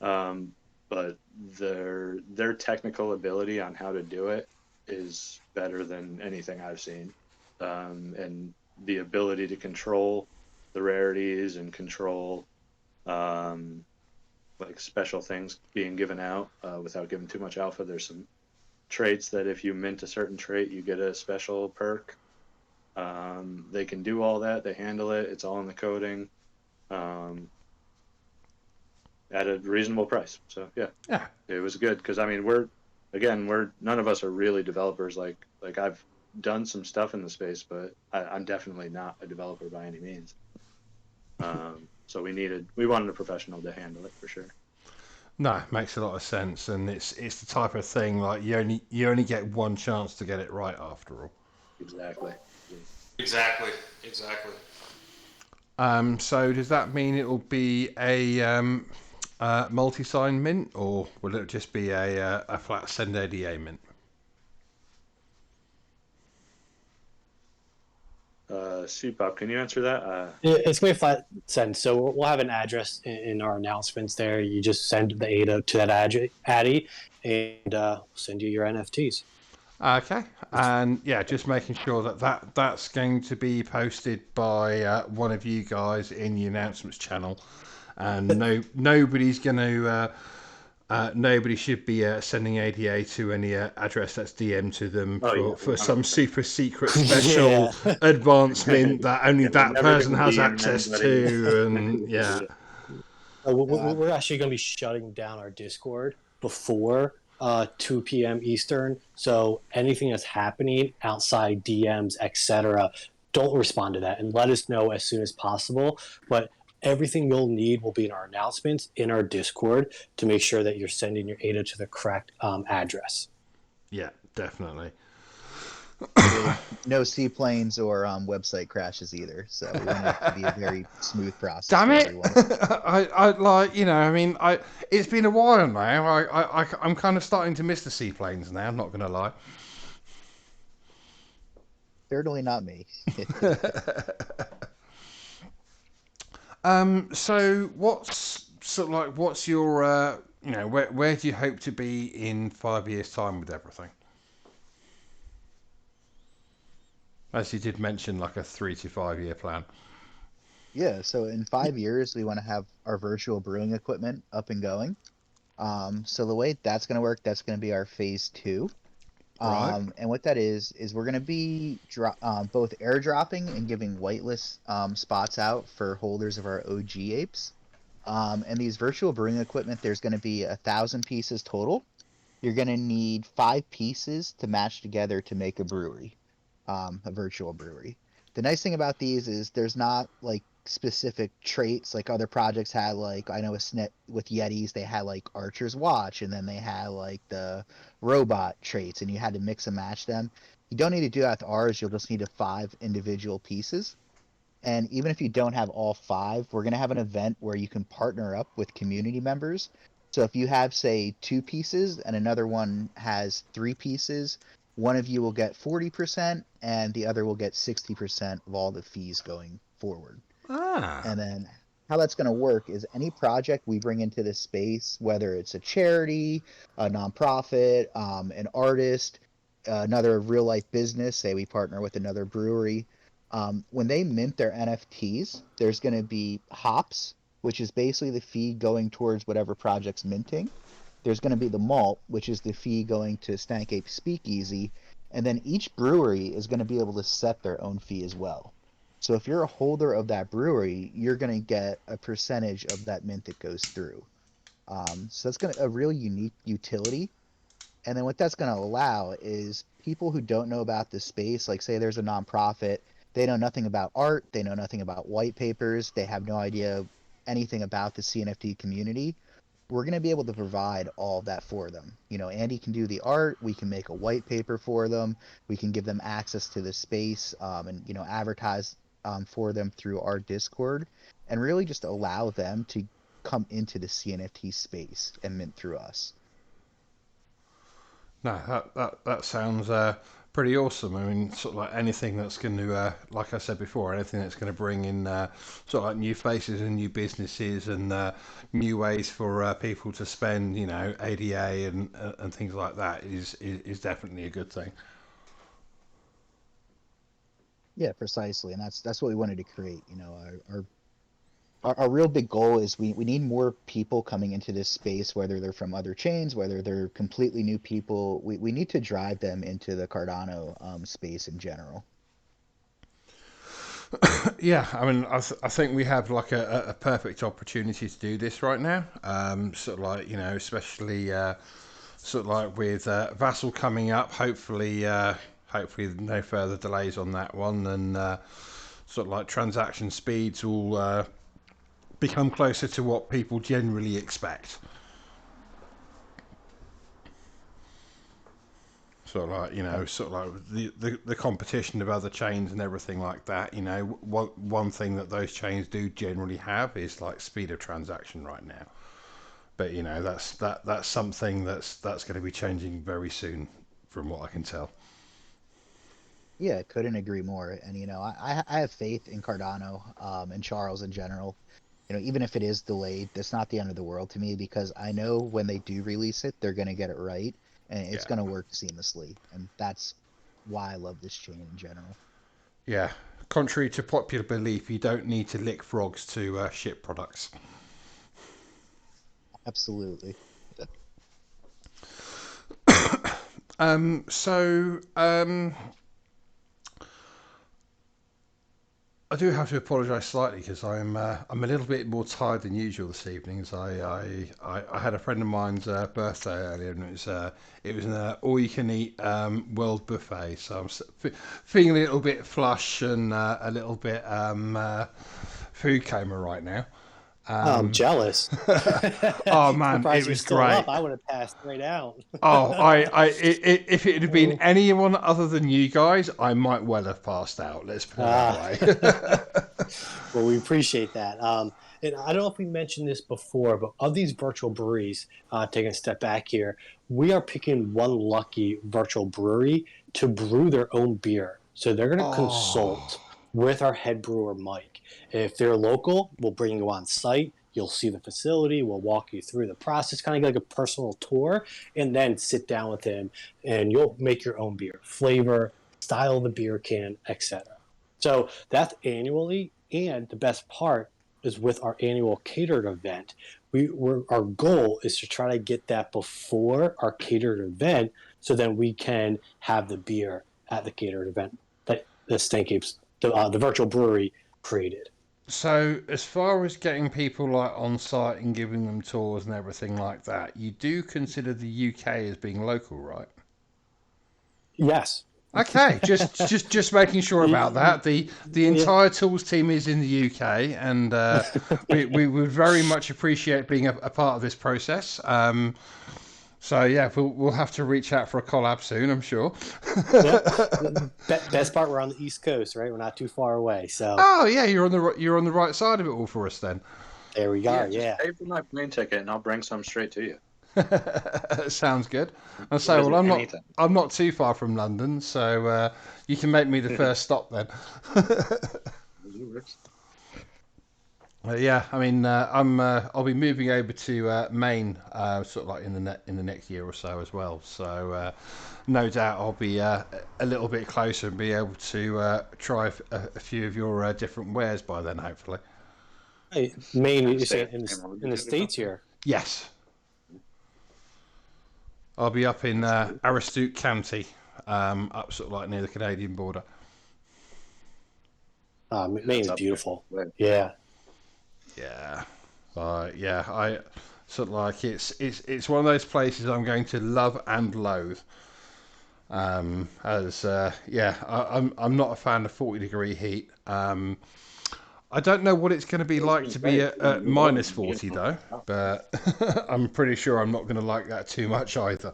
Um, but their technical ability on how to do it is better than anything I've seen. And the ability to control the rarities and control um, like special things being given out without giving too much alpha. There's some traits that if you mint a certain trait, you get a special perk. They can do all that. They handle it. It's all in the coding. Um, at a reasonable price. So yeah, Yeah. it was good because I mean we're none of us are really developers. Like I've done some stuff in the space, but I'm definitely not a developer by any means. So we wanted a professional to handle it for sure. No, it makes a lot of sense, and it's the type of thing like you only get one chance to get it right after all. Exactly. Exactly. So does that mean it'll be a multi-sign mint, or will it just be a flat send ADA mint? CPOP, can you answer that? It's going to be flat send. So we'll have an address in our announcements there. You just send the ADA to that Addy, and send you your NFTs. Okay, and yeah, just making sure that's going to be posted by one of you guys in the announcements channel, and nobody's going to. Nobody should be sending ADA to any address that's DM to them Oh yeah, for some 100%. super secret special Yeah. advancement that only Yeah, we're that never person gonna has DM access anybody. to, and yeah. We're actually going to be shutting down our Discord before 2 p.m. Eastern. So anything that's happening outside DMs, etc., don't respond to that and let us know as soon as possible. But everything you'll need will be in our announcements in our Discord to make sure that you're sending your ADA to the correct address. Yeah, definitely. No seaplanes or website crashes either. So we want it to be a very smooth process Damn for it! everyone. I like I mean it's been a while now. I'm kind of starting to miss the seaplanes now. I'm not gonna lie. Certainly not me. So what's your where do you hope to be in 5 years' time with everything? As you did mention, like a 3 to 5 year plan. Yeah, so in 5 years, we want to have our virtual brewing equipment up and going. So the way that's going to work, that's going to be our phase two. Right. And what that is we're going to be both airdropping and giving whitelist spots out for holders of our OG apes. And these virtual brewing equipment, there's going to be 1,000 pieces total. You're going to need 5 pieces to match together to make a brewery. a virtual brewery. The nice thing about these is there's not like specific traits like other projects had. Like I know with Yetis, they had like Archer's Watch, and then they had like the robot traits, and you had to mix and match them. You don't need to do that with ours. You'll just need 5 individual pieces. And even if you don't have all 5, we're going to have an event where you can partner up with community members. So if you have, say, 2 pieces and another one has 3 pieces, one of you will get 40% and the other will get 60% of all the fees going forward. Ah. And then how that's going to work is any project we bring into this space, whether it's a charity, a nonprofit, an artist, another real life business, say we partner with another brewery, when they mint their NFTs, there's going to be hops, which is basically the fee going towards whatever project's minting. There's going to be the malt, which is the fee going to Stank Ape Speakeasy. And then each brewery is going to be able to set their own fee as well. So if you're a holder of that brewery, you're going to get a percentage of that mint that goes through. So that's going to a real unique utility. And then what that's going to allow is people who don't know about this space, like say there's a nonprofit, they know nothing about art, they know nothing about white papers, they have no idea anything about the CNFT community. We're going to be able to provide all of that for them. Andy can do the art, we can make a white paper for them, we can give them access to the space, and advertise for them through our Discord, and really just allow them to come into the CNFT space and mint through us. No, that sounds pretty awesome. I mean, sort of like anything that's going to, like I said before, anything that's going to bring in sort of like new faces and new businesses and new ways for people to spend, ADA and things like that is definitely a good thing. Yeah, precisely, and that's what we wanted to create. Our real big goal is we need more people coming into this space, whether they're from other chains, whether they're completely new people. We need to drive them into the Cardano space in general. Yeah, I mean, I think we have like a perfect opportunity to do this right now. Sort of like, especially sort of like with Vassal coming up, hopefully no further delays on that one, and sort of like transaction speeds will become closer to what people generally expect. Sort of like, Uh, sort of like the competition of other chains and everything like that. One thing that those chains do generally have is like speed of transaction right now. But that's something that's going to be changing very soon, from what I can tell. yeah, couldn't agree more. And I have faith in Cardano and Charles in general. Even if it is delayed, that's not the end of the world to me because I know when they do release it, they're gonna get it right and it's Yeah, gonna work seamlessly. And that's why I love this chain in general. yeah. Contrary to popular belief, you don't need to lick frogs to ship products. Absolutely. So I do have to apologise slightly because I'm a little bit more tired than usual this evening. As I had a friend of mine's birthday earlier, and it was an all you can eat world buffet. So I'm feeling a little bit flush and a little bit food coma right now. I'm Um, jealous. oh man, it Surprised you're was still up. great. I would have passed right out. Oh, if it had been anyone other than you guys, I might well have passed out. Let's put it that Ah, way. well, we appreciate that. And I don't know if we mentioned this before, but of these virtual breweries, taking a step back here, we are picking one lucky virtual brewery to brew their own beer. So they're going to consult Oh, with our head brewer, Mike. If they're local, we'll bring you on site. You'll see the facility. We'll walk you through the process, kind of like a personal tour, and then sit down with him, and you'll make your own beer, flavor, style of the beer can, etc. So that's annually, and the best part is with our annual catered event. Our goal is to try to get that before our catered event, so then we can have the beer at the catered event that the Stank Apes, the virtual brewery, created. so as far as getting people like on site and giving them tours and everything like that, you do consider the UK as being local, right? Yes, Okay, just making sure about that. The Yeah. entire Tools team is in the UK, and we would very much appreciate being a part of this process. So yeah, we'll have to reach out for a collab soon, I'm sure. Yep. Best part, we're on the East Coast, right? We're not too far away. So Oh yeah, you're on the right side of it all for us then. there we Yeah, are. just Yeah. pay for my plane ticket and I'll bring some straight to you. Sounds good. And so, well, Visit anytime. I'm not too far from London, so you can make me the first stop then. Yeah, I mean, I'll be moving over to Maine, sort of like in the next year or so as well. So no doubt I'll be a little bit closer and be able to try a few of your different wares by then, hopefully. Hey, Maine, you Stay say at the same in the altitude or States something? here. Yes, I'll be up in That's cool. Aroostook County, up sort of like near the Canadian border. Maine That's is up there. beautiful. Way. Yeah. Yeah, yeah, I sort of like it's one of those places I'm going to love and loathe. As yeah, I'm not a fan of 40-degree heat. I don't know what it's going to be like to be at minus 40 though, but I'm pretty sure I'm not going to like that too much either.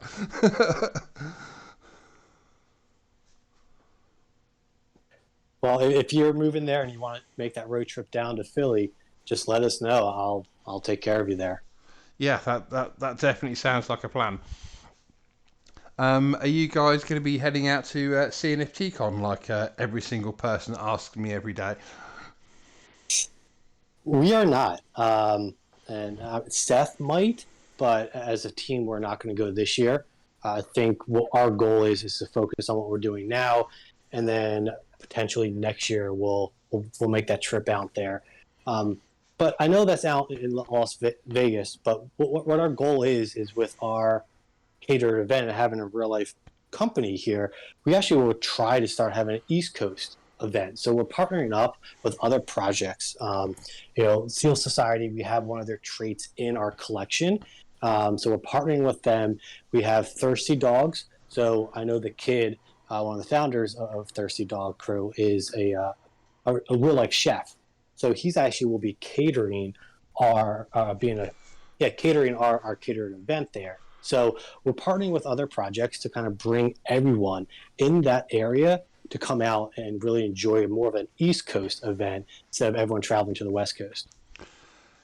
Well, if you're moving there and you want to make that road trip down to Philly, just let us know. I'll take care of you there. Yeah, that definitely sounds like a plan. Are you guys going to be heading out to CNFTCon like every single person asks me every day? We are not, and Seth might, but as a team, we're not going to go this year. I think what our goal is to focus on what we're doing now, and then potentially next year we'll make that trip out there. But I know that's out in Las Vegas. But what our goal is with our catered event and having a real life company here, we actually will try to start having an East Coast event. So we're partnering up with other projects. Seal Society, we have one of their traits in our collection. So we're partnering with them. We have Thirsty Dogs. So I know the kid, one of the founders of Thirsty Dog Crew, is a real life chef. So he's actually will be catering our catering our catered event there. So we're partnering with other projects to kind of bring everyone in that area to come out and really enjoy more of an East Coast event instead of everyone traveling to the West Coast.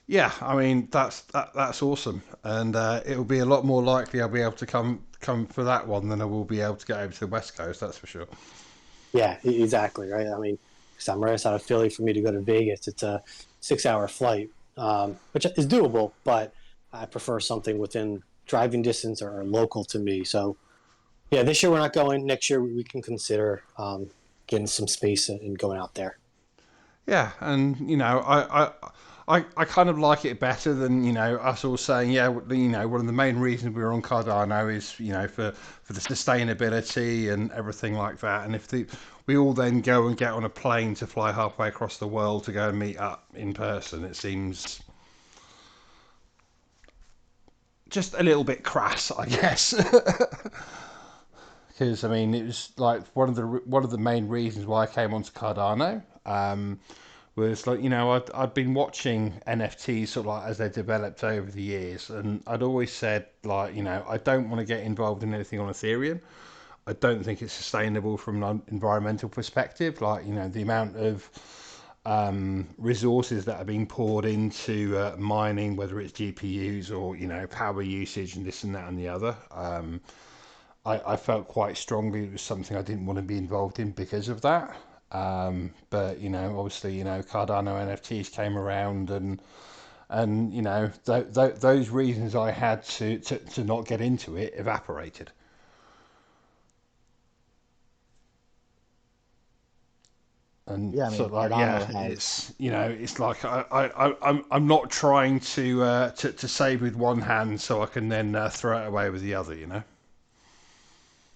Yeah, I mean that's awesome, and it'll be a lot more likely I'll be able to come for that one than I will be able to get over to the West Coast. That's for sure. Yeah, exactly. Right. I mean, because I'm right outside of Philly, for me to go to Vegas, it's a 6-hour flight, which is doable, but I prefer something within driving distance or local to me. So yeah, this year we're not going. Next year we can consider getting some space and going out there. Yeah, and I kind of like it better than us all saying one of the main reasons we're on Cardano is for the sustainability and everything like that. And if we all then go and get on a plane to fly halfway across the world to go and meet up in person, it seems just a little bit crass, I guess. Because I mean, it was like one of the main reasons why I came onto Cardano. Was like I'd been watching NFTs sort of like as they developed over the years, and I'd always said like I don't want to get involved in anything on Ethereum. I don't think it's sustainable from an environmental perspective. Like the amount of resources that are being poured into mining, whether it's GPUs or power usage and this and that and the other. I felt quite strongly it was something I didn't want to be involved in because of that. But obviously, Cardano NFTs came around, and those reasons I had to not get into it evaporated. And Yeah, I so mean, like yeah, Cardano has. it's like I'm not trying to save with one hand so I can then throw it away with the other.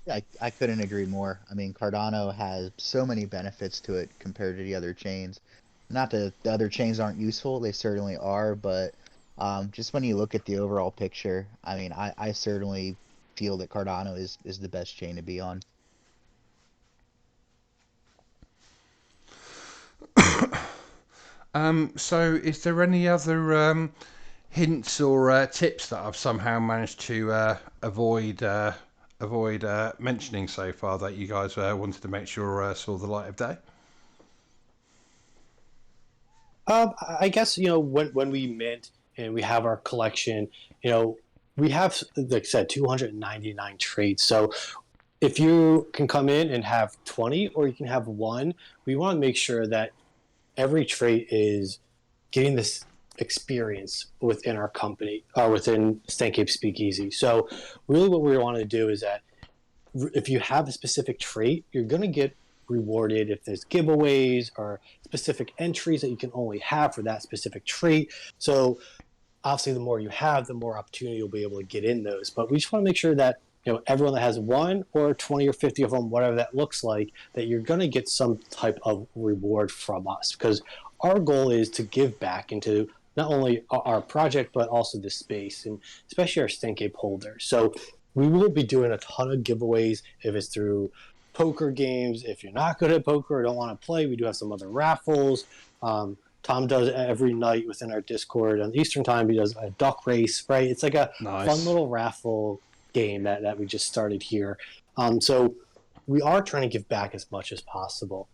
Yeah, I couldn't agree more. I mean, Cardano has so many benefits to it compared to the other chains. Not that the other chains aren't useful, they certainly are, but just when you look at the overall picture, I mean, I certainly feel that Cardano is the best chain to be on. So is there any other hints or tips that I've somehow managed to avoid mentioning so far that you guys wanted to make sure saw the light of day? I guess when we mint and we have our collection, we have, like I said, 299 traits. So if you can come in and have 20 or you can have one, we want to make sure that every trait is getting this experience within our company or within Stank Ape Speakeasy. So really what we want to do is that if you have a specific trait, you're going to get rewarded if there's giveaways or specific entries that you can only have for that specific trait. So obviously the more you have, the more opportunity you'll be able to get in those. But we just want to make sure that everyone that has one or 20 or 50 of them, whatever that looks like, that you're going to get some type of reward from us, because our goal is to give back into not only our project but also the space, and especially our Stank Ape holders. So we will be doing a ton of giveaways if it's through poker games. If you're not good at poker or don't want to play, we do have some other raffles. Tom does every night within our Discord on Eastern time. He does a duck race, right? It's like a fun Nice. little raffle game that we just started here. So we are trying to give back as much as possible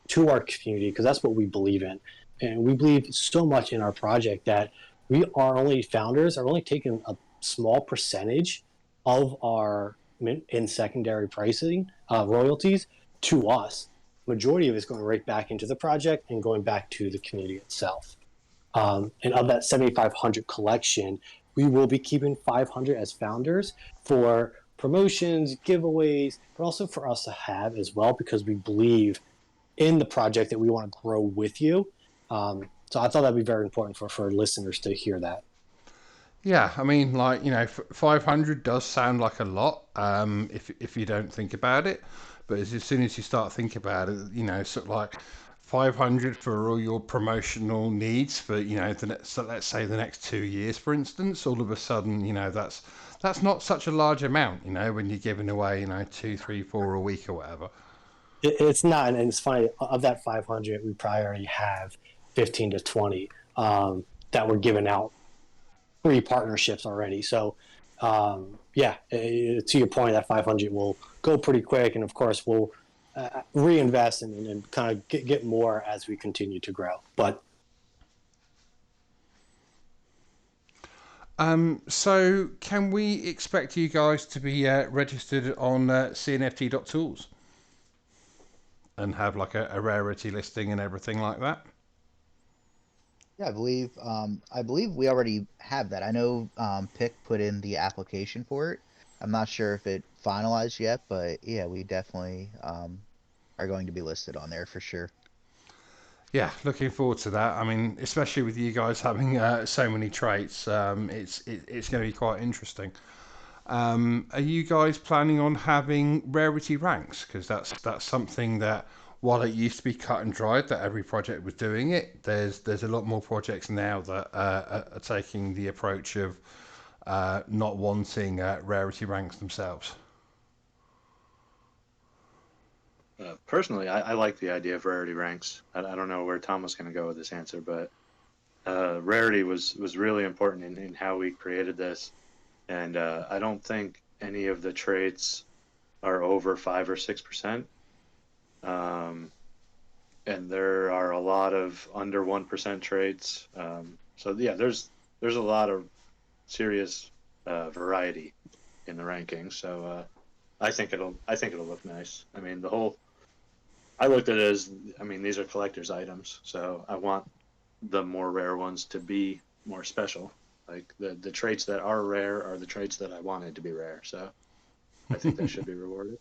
to our community because that's what we believe in. And we believe so much in our project that we are only founders are only taking a small percentage of our in secondary pricing royalties to us. Majority of it is going right back into the project and going back to the community itself. And of that 7,500 collection, we will be keeping 500 as founders for promotions, giveaways, but also for us to have as well, because we believe in the project that we want to grow with you. So I thought that'd be very important for listeners to hear that. Yeah, I mean, 500 does sound like a lot if you don't think about it, but as soon as you start thinking about it, sort of like 500 for all your promotional needs for so let's say the next 2 years, for instance. All of a sudden, that's not such a large amount, when you're giving away, two, three, four a week or whatever. It's not, and it's funny. Of that 500, we probably already have 15 to 20 that were given out free partnerships already. So, to your point, that 500 will go pretty quick, and of course, we'll reinvest and kind of get more as we continue to grow. But so can we expect you guys to be registered on cnft.tools and have like a rarity listing and everything like that? Yeah, I believe we already have that. I know Pick put in the application for it. I'm not sure if it finalized yet, but yeah, we definitely are going to be listed on there for sure. Yeah, looking forward to that. I mean, especially with you guys having so many traits, it's going to be quite interesting. Are you guys planning on having rarity ranks? Because that's something that, while it used to be cut and dried that every project was doing it, there's a lot more projects now that are taking the approach of not wanting rarity ranks themselves. Personally, I like the idea of rarity ranks. I don't know where Tom was going to go with this answer, but rarity was really important in how we created this. And I don't think any of the traits are over 5 or 6%. And there are a lot of under 1% traits. So yeah, there's a lot of serious variety in the rankings. So I think it'll look nice. I mean, I looked at it as, I mean, these are collector's items, so I want the more rare ones to be more special. Like the traits that are rare are the traits that I wanted to be rare. So I think they should be rewarded.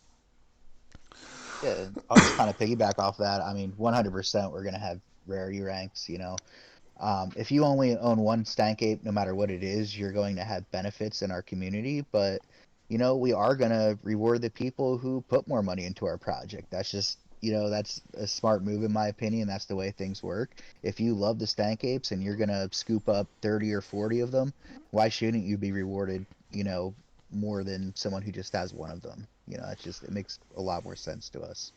Yeah, I'll just kind of piggyback off that. I mean, 100% we're gonna have rarity ranks. If you only own one Stank Ape, no matter what it is, you're going to have benefits in our community. But we are gonna reward the people who put more money into our project. That's just that's a smart move in my opinion. That's the way things work. If you love the Stank Apes and you're gonna scoop up 30 or 40 of them, why shouldn't you be rewarded? More than someone who just has one of them. It makes a lot more sense to us.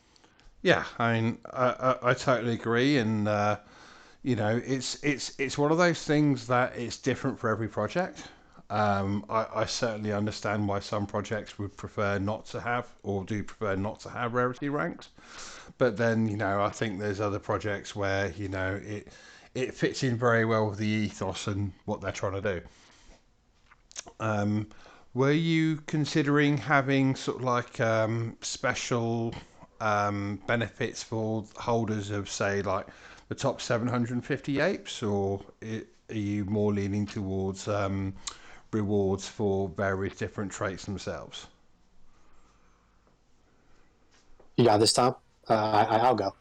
Yeah, I mean, I totally agree, and it's one of those things that it's different for every project. I certainly understand why some projects would prefer not to have, or do prefer not to have, rarity ranks. But then, I think there's other projects where, it fits in very well with the ethos and what they're trying to do. Um, were you considering having sort of like special benefits for holders of, say, like the top 750 apes, or are you more leaning towards rewards for various different traits themselves? You got this, Tom? I'll go.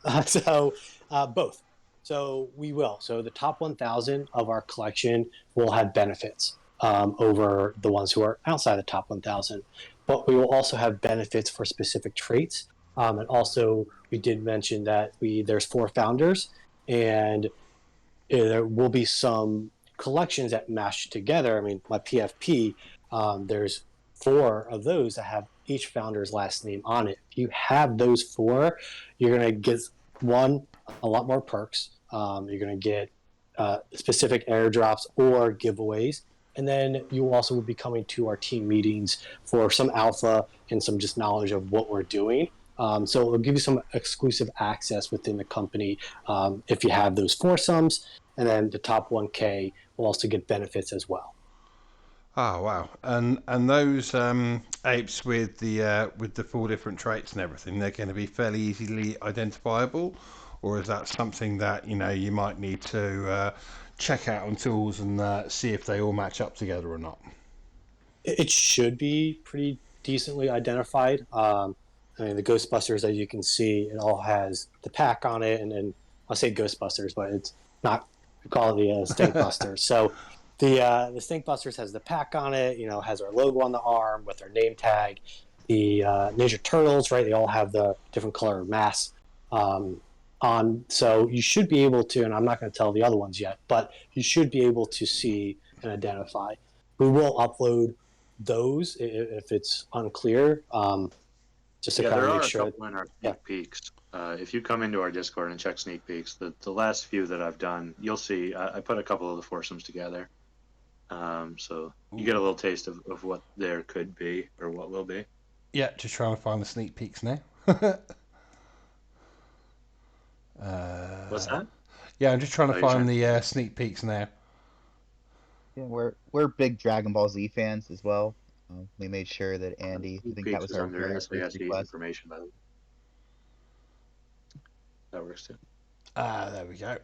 Both. So we will. So the top 1,000 of our collection will have benefits over the ones who are outside the top 1,000. But we will also have benefits for specific traits. And also, we did mention that there's 4 founders, and there will be some collections that mash together. I mean, my PFP, there's 4 of those that have each founder's last name on it. If you have those 4, you're going to get a lot more perks. You're going to get specific airdrops or giveaways. And then you also will be coming to our team meetings for some alpha and some just knowledge of what we're doing. So it'll give you some exclusive access within the company if you have those foursomes. And then the top 1K will also get benefits as well. Oh wow! And those apes with the 4 different traits and everything, they're going to be fairly easily identifiable, or is that something that you might need to check out on tools and see if they all match up together or not? It should be pretty decently identified. I mean, the Ghostbusters, as you can see, it all has the pack on it, and then I'll say Ghostbusters, but it's not. We call it the Stank Busters. So the Stank Busters has the pack on it. Has our logo on the arm with our name tag. The Ninja Turtles, right? They all have the different color masks on. So you should be able to, and I'm not going to tell the other ones yet, but you should be able to see and identify. We will upload those if it's unclear. Just to Yeah, kind there of are make a sure. couple in our Yeah. sneak peeks. If you come into our Discord and check sneak peeks, the last few that I've done, you'll see I put a couple of the foursomes together. So you get a little taste of what there could be or what will be. Yeah, just trying to find the sneak peeks now. What's that? Yeah, I'm just trying to Oh, you're trying find to. the sneak peeks now. Yeah, we're big Dragon Ball Z fans as well. We made sure that Andy, I Sneak think that peeks was is our under very first SASE request. information, by the way. That works too. There we go.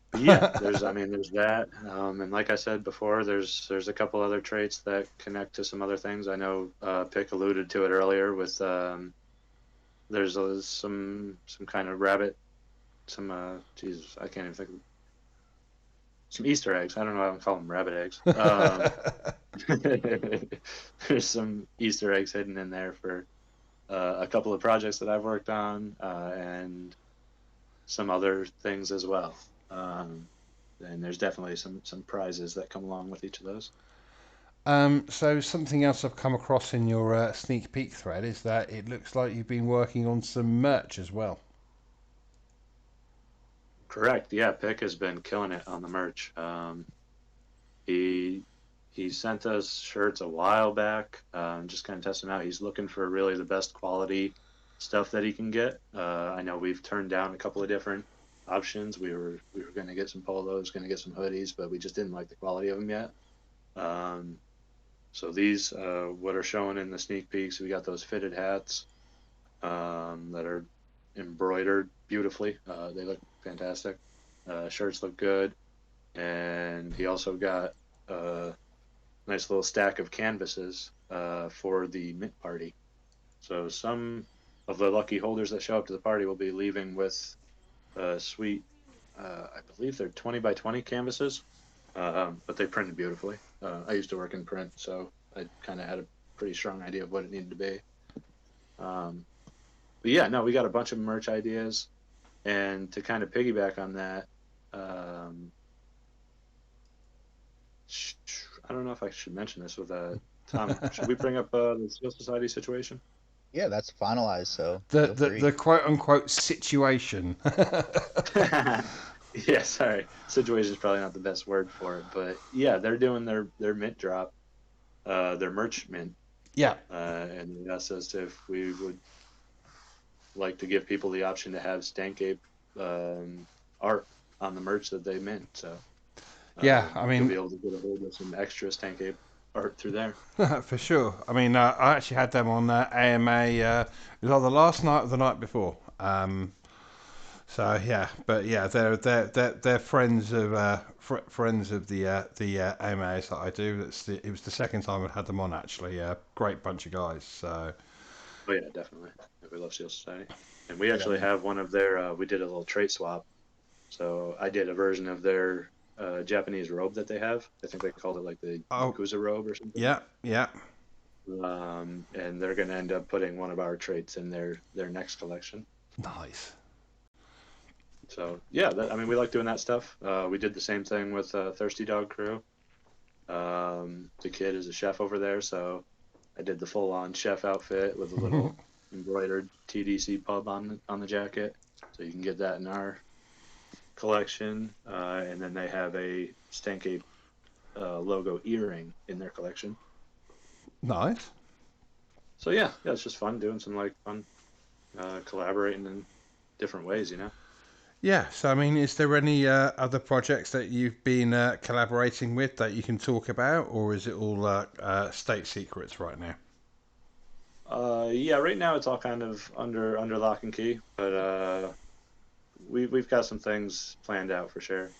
But yeah, there's that, and like I said before, there's a couple other traits that connect to some other things. I know Pick alluded to it earlier with there's some kind of rabbit, Jesus, I can't even think of some Easter eggs. I don't know how to call them rabbit eggs. There's some Easter eggs hidden in there for a couple of projects that I've worked on and some other things as well. And there's definitely some prizes that come along with each of those. So something else I've come across in your sneak peek thread is that it looks like you've been working on some merch as well. Correct. Yeah, Pick has been killing it on the merch. He sent us shirts a while back, just kind of testing out. He's looking for really the best quality stuff that he can get. I know we've turned down a couple of different options. We were going to get some polos, going to get some hoodies, but we just didn't like the quality of them yet. So these, what are showing in the sneak peeks, we got those fitted hats that are embroidered beautifully. They look fantastic. Shirts look good, and he also got a nice little stack of canvases for the mint party. So some of the lucky holders that show up to the party will be leaving with sweet. I believe they're 20 by 20 canvases, but they printed beautifully. I used to work in print, so I kind of had a pretty strong idea of what it needed to be. But yeah, no, we got a bunch of merch ideas, and to kind of piggyback on that, I don't know if I should mention this with Tom. Should we bring up the Steel Society situation? Yeah, that's finalized, so The feel the, free. the quote unquote situation. Yeah, sorry. Situation is probably not the best word for it, but yeah, they're doing their mint drop, their merch mint, Yeah, and they asked us if we would like to give people the option to have Stank Ape art on the merch that they mint. So yeah. I you'll mean, be able to get a hold of some extra Stank Ape art through there. for sure. I mean, I actually had them on AMA. It was either last night or the night before. So yeah, but yeah, they're friends of friends of the AMAs that I do. It was the second time I had them on actually. Great bunch of guys. So Oh yeah, definitely. Yeah, we love Steel Society, and we Yeah, actually have one of their. We did a little trait swap. So I did a version of their Japanese robe that they have. I think they called it like the oh Yakuza robe or something. yeah, yeah, And they're going to end up putting one of our traits in their next collection. nice. So yeah, I mean, we like doing that stuff. We did the same thing with Thirsty Dog Crew. The kid is a chef over there, so I did the full-on chef outfit with a little embroidered TDC pub on the jacket, so you can get that in our collection. And then they have a Stank Ape logo earring in their collection. Nice. So yeah, it's just fun doing some like fun collaborating in different ways. Yeah. So I mean, is there any other projects that you've been collaborating with that you can talk about, or is it all state secrets right now? Yeah, right now it's all kind of under lock and key, but we've got some things planned out for sure.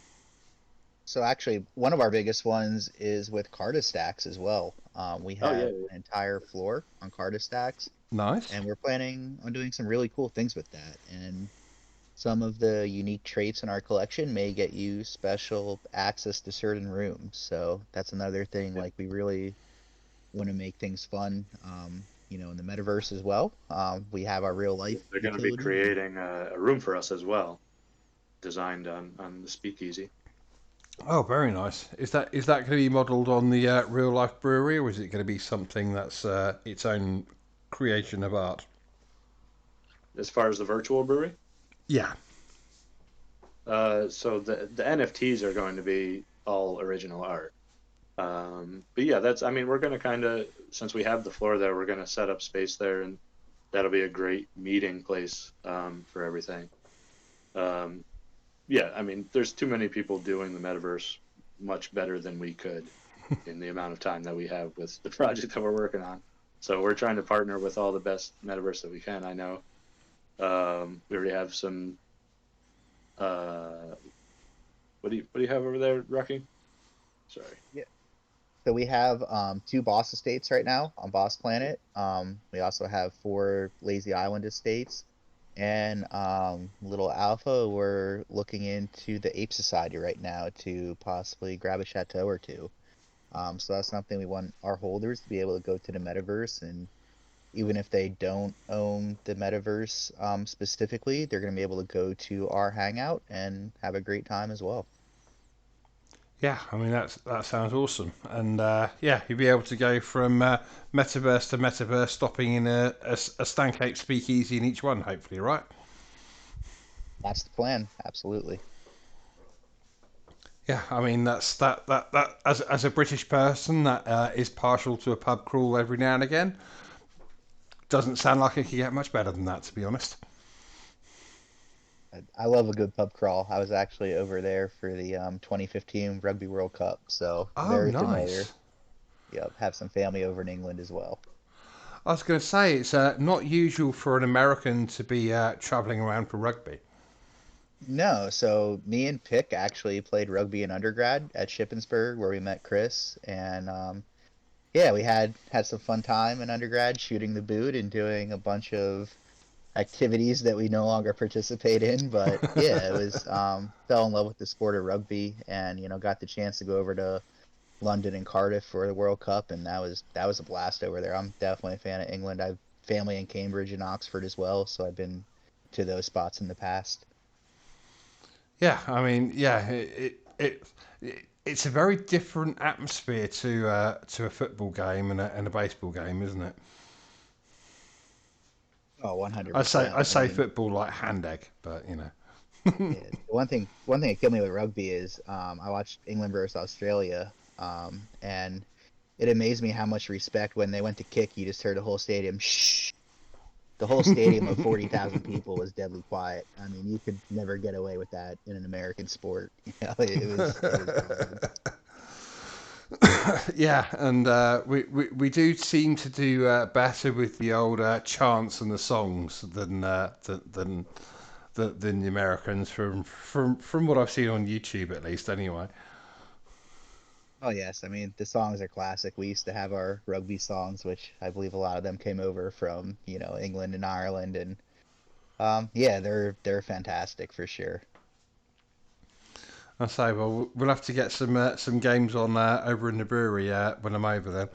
so actually, one of our biggest ones is with Cartastacks as well. We Oh have yeah, an entire floor on Cartastacks, Nice. and we're planning on doing some really cool things with that. And some of the unique traits in our collection may get you special access to certain rooms. So that's another thing. yeah. Like we really want to make things fun. In the metaverse as well. We have our real life They're going to be utility, and creating a room for us as well, designed on the speakeasy. Oh, very nice. Is that going to be modelled on the real life brewery, or is it going to be something that's its own creation of art? As far as the virtual brewery, Yeah. so the NFTs are going to be all original art. But yeah, I mean, we're going to kind of, since we have the floor there, we're going to set up space there, and that'll be a great meeting place for everything. Um, yeah, I mean, there's too many people doing the metaverse much better than we could in the amount of time that we have with the project that we're working on. So we're trying to partner with all the best metaverse that we can. I know we already have some. Uh, what do you have over there, Rocky? Sorry. yeah. So we have two boss estates right now on Boss Planet. We also have four Lazy Island estates. And little Alpha, we're looking into the Ape Society right now to possibly grab a chateau or two. So that's something we want our holders to be able to go to the metaverse, and even if they don't own the metaverse specifically, they're going to be able to go to our hangout and have a great time as well. Yeah, I mean that sounds awesome, and yeah, you'll be able to go from metaverse to metaverse, stopping in a Stank Ape Speakeasy in each one, hopefully, right? That's the plan, absolutely. Yeah, I mean that as a British person that is partial to a pub crawl every now and again, doesn't sound like it could get much better than that, to be honest. I love a good pub crawl. I was actually over there for the 2015 Rugby World Cup, so Oh, very familiar. nice. Yep, have some family over in England as well. I was going to say it's not usual for an American to be travelling around for rugby. No, so me and Pick actually played rugby in undergrad at Shippensburg, where we met Chris, and yeah, we had some fun time in undergrad shooting the boot and doing a bunch of activities that we no longer participate in. But yeah, it was fell in love with the sport of rugby, and got the chance to go over to London and Cardiff for the World Cup, and that was a blast over there. I'm definitely a fan of England. I've family in Cambridge and Oxford as well, so I've been to those spots in the past. Yeah, I mean, yeah, it's a very different atmosphere to a football game and a baseball game, isn't it? Oh, I say 100%. I I say mean, football like hand egg, but you know. yeah, the one thing that killed me with rugby is I watched England versus Australia, and it amazed me how much respect when they went to kick, you just heard the whole stadium shh. The whole stadium of 40,000 people was deadly quiet. I mean, you could never get away with that in an American sport. You know, it was wild. Yeah, and we do seem to do better with the old chants and the songs than the Americans from what I've seen on YouTube at least anyway. Oh yes, I mean the songs are classic. We used to have our rugby songs, which I believe a lot of them came over from, England and Ireland, and yeah, they're fantastic for sure. I say, well, we'll have to get some games on over in the brewery when I'm over there.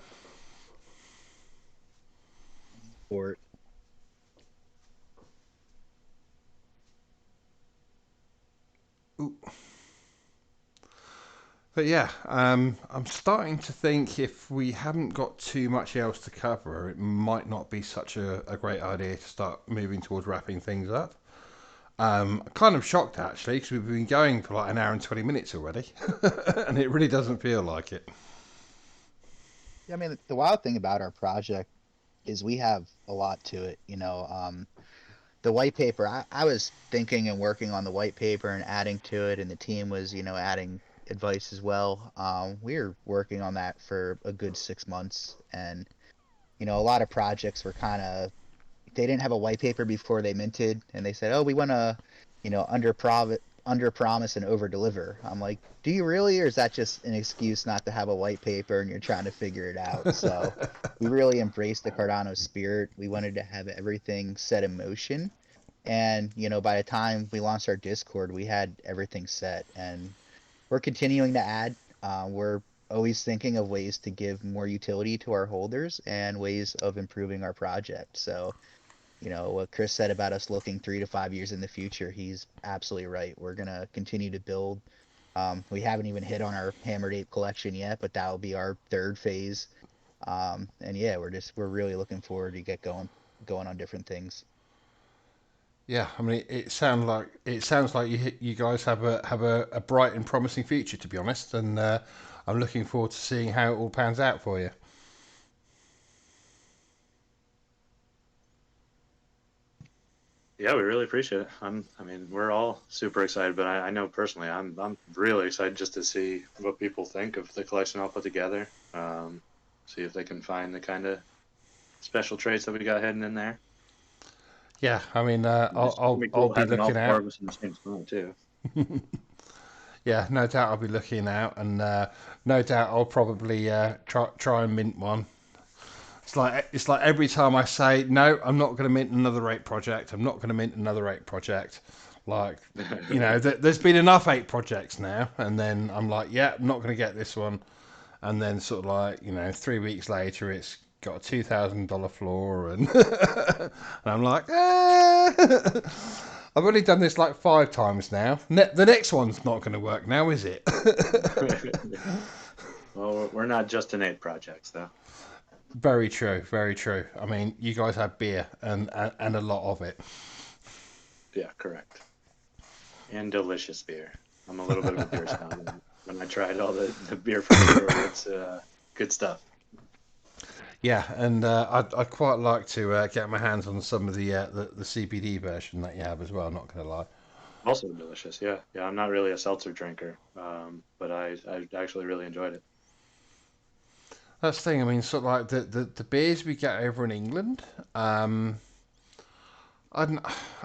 Sport. Ooh. But yeah, I'm starting to think if we haven't got too much else to cover, it might not be such a great idea to start moving towards wrapping things up. Kind of shocked actually because we've been going for like an hour and 20 minutes already, and it really doesn't feel like it. Yeah, I mean the wild thing about our project is we have a lot to it. The white paper. I was thinking and working on the white paper and adding to it, and the team was, adding advice as well. We were working on that for a good 6 months, and a lot of projects were kind of they didn't have a white paper before they minted, and they said, "Oh, we want to, under promise and over deliver." I'm like, "Do you really, or is that just an excuse not to have a white paper and you're trying to figure it out?" So we really embraced the Cardano spirit. We wanted to have everything set in motion, and by the time we launched our Discord, we had everything set, and we're continuing to add. We're always thinking of ways to give more utility to our holders and ways of improving our project. So what Chris said about us looking 3 to 5 years in the future, he's absolutely right. We're gonna continue to build. We haven't even hit on our Hammered Ape collection yet, but that will be our third phase. And yeah, we're really looking forward to get going on different things. Yeah, I mean, it sounds like you guys have a bright and promising future, to be honest, and I'm looking forward to seeing how it all pans out for you. Yeah, we really appreciate it. I mean, we're all super excited, but I know personally, I'm really excited just to see what people think of the collection I'll put together. See if they can find the kind of special traits that we got hidden in there. Yeah, I mean, I'll Just gonna I'll, be I'll cool be having all looking four out. of us in the same spot too. Yeah, no doubt I'll be looking out, and no doubt I'll probably try and mint one. It's like every time I say no, I'm not going to mint another eight project. I'm not going to mint another eight project. Like, there's been enough eight projects now, and then I'm like, yeah, I'm not going to get this one. And then sort of like 3 weeks later, it's got a $2,000 floor, and and I'm like, I've only done this like 5 times now. The next one's not going to work now, is it? Well, we're not just innate projects though. Very true, very true. I mean, you guys have beer and a lot of it. Yeah, correct. And delicious beer. I'm a little bit of a beer snob. And when I tried all the beer from the brewery, it's good stuff. Yeah, and I'd quite like to get my hands on some of the CBD version that you have as well. Not gonna lie. Also delicious. Yeah, yeah. I'm not really a seltzer drinker, but I actually really enjoyed it. That's the thing. I mean, sort of like the beers we get over in England. Um, I,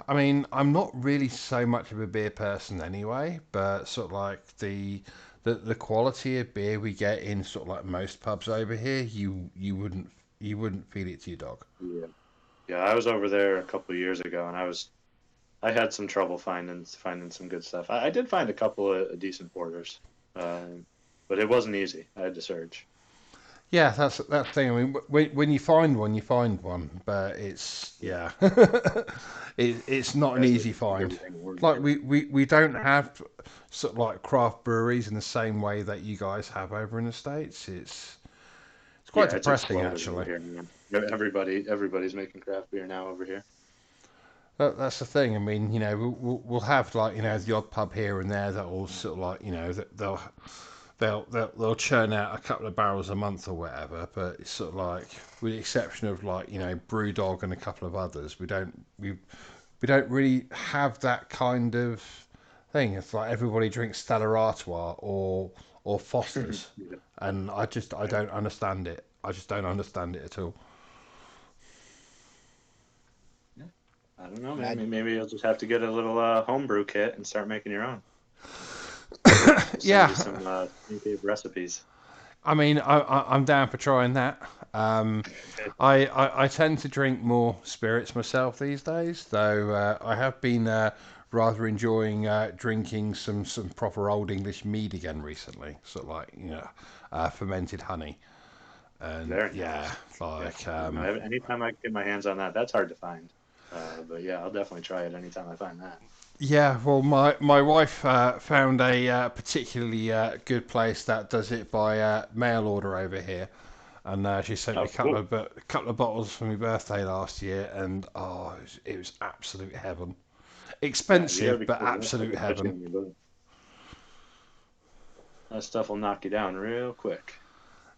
I mean, I'm not really so much of a beer person anyway, but sort of like the quality of beer we get in sort of like most pubs over here, you wouldn't feed it to your dog. Yeah, yeah. I was over there a couple of years ago, and I had some trouble finding some good stuff. I did find a couple of decent porters, but it wasn't easy. I had to search. Yeah, that's the thing. I mean, when you find one, but it's Yeah, yeah, it's not an especially if easy you find find. everything Like organized. we don't have sort of like craft breweries in the same way that you guys have over in the States. It's quite Yeah, it's depressing exploded over actually. here, man. Everybody's making craft beer now over here. That's the thing. I mean, we'll have like the odd pub here and there that will sort of like that they'll churn out a couple of barrels a month or whatever. But it's sort of like, with the exception of like BrewDog and a couple of others, we don't really have that kind of thing. It's like everybody drinks Stella Artois or Foster's, Yeah. and I don't understand it. I just don't understand it at all. I don't know. And I Maybe you'll just have to get a little homebrew kit and start making your own. We'll send you Yeah, some Stank Ape recipes. I mean, I'm down for trying that. Um, I tend to drink more spirits myself these days, though I have been rather enjoying drinking some proper old English mead again recently, sort of like fermented honey, and Very yeah, nice. Yeah. like Anytime I can get my hands on that, that's hard to find. But yeah, I'll definitely try it anytime I find that. yeah. Well, my wife found a particularly good place that does it by mail order over here. And she sent me Oh, cool. a couple of bottles for my birthday last year, and oh, it was absolute heaven. Yeah, you gotta Expensive, be but careful. absolute Especially heaven. when you're both. That stuff will knock you down real quick.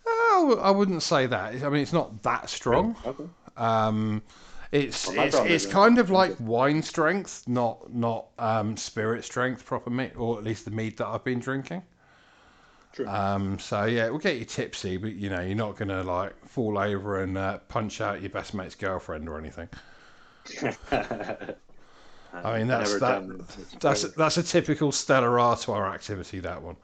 Oh, I wouldn't say that. I mean, it's not that Really? strong. Okay. Um, Well, my problem it's is kind of like okay. wine strength, not spirit strength, proper mead, or at least the mead that I've been drinking. True. So yeah, it will get you tipsy, but you're not gonna like fall over and punch out your best mate's girlfriend or anything. I mean, I've never done that's a typical Stella Artois activity. That one.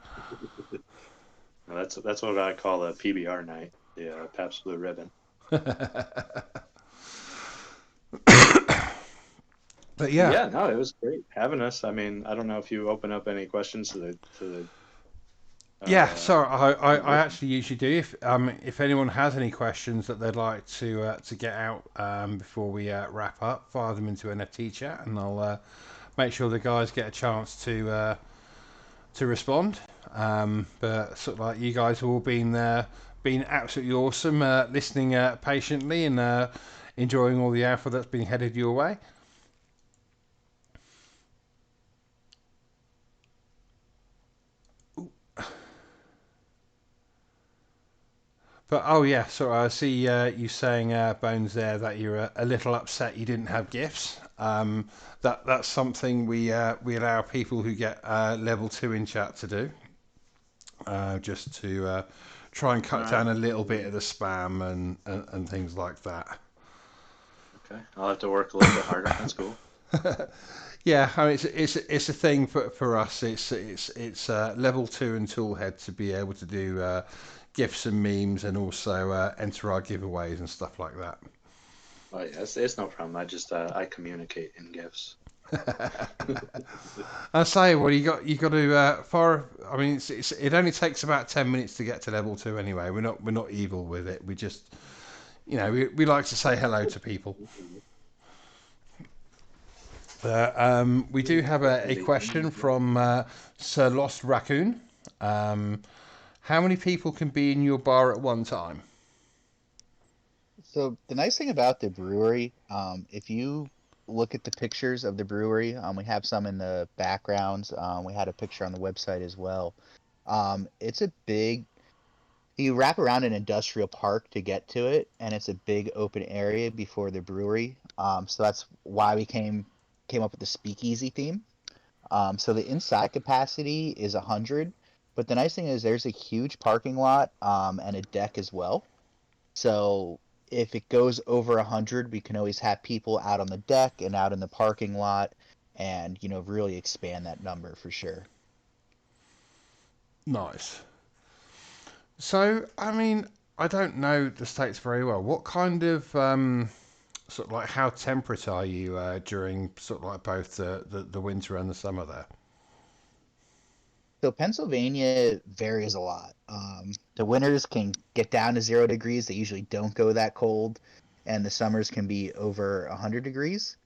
that's what I call a PBR night, the Pabst Blue Ribbon. But But yeah, yeah, no, it was great having us. I mean, I don't know if you open up any questions to the yeah. So I listeners. actually usually do. If anyone has any questions that they'd like to get out before we wrap up, fire them into NFT chat, and I'll make sure the guys get a chance to respond. But sort of like you guys have all been absolutely awesome, listening patiently and enjoying all the alpha that's been headed your way. But oh yeah, so I see you saying Bones there that you're a little upset you didn't have gifts. That's something we allow people who get level 2 in chat to do, just to try and cut Alright. down a little bit of the spam and things like that. Okay. I'll have to work a little bit harder. That's cool. Yeah, I mean, it's a thing for us. It's level 2 and Toolhead to be able to do gifs and memes and also enter our giveaways and stuff like that. Oh yeah, it's no problem. I communicate in gifts. I say, well, you got to fire. I mean, it only takes about 10 minutes to get to level 2 anyway. We're not evil with it. We just we like to say hello to people. We do have a question from Sir Lost Raccoon. How many people can be in your bar at one time? So the nice thing about the brewery, if you look at the pictures of the brewery, we have some in the backgrounds. We had a picture on the website as well. It's a big. You wrap around an industrial park to get to it, and it's a big open area before the brewery. So that's why we came up with the speakeasy theme. So the inside capacity is 100, but the nice thing is there's a huge parking lot and a deck as well. So if it goes over 100, we can always have people out on the deck and out in the parking lot, and really expand that number for sure. Nice. So, I mean, I don't know the states very well. What kind of sort of like how temperate are you during sort of like both the winter and the summer there? So Pennsylvania varies a lot. The winters can get down to 0 degrees. They usually don't go that cold, and the summers can be over 100 degrees.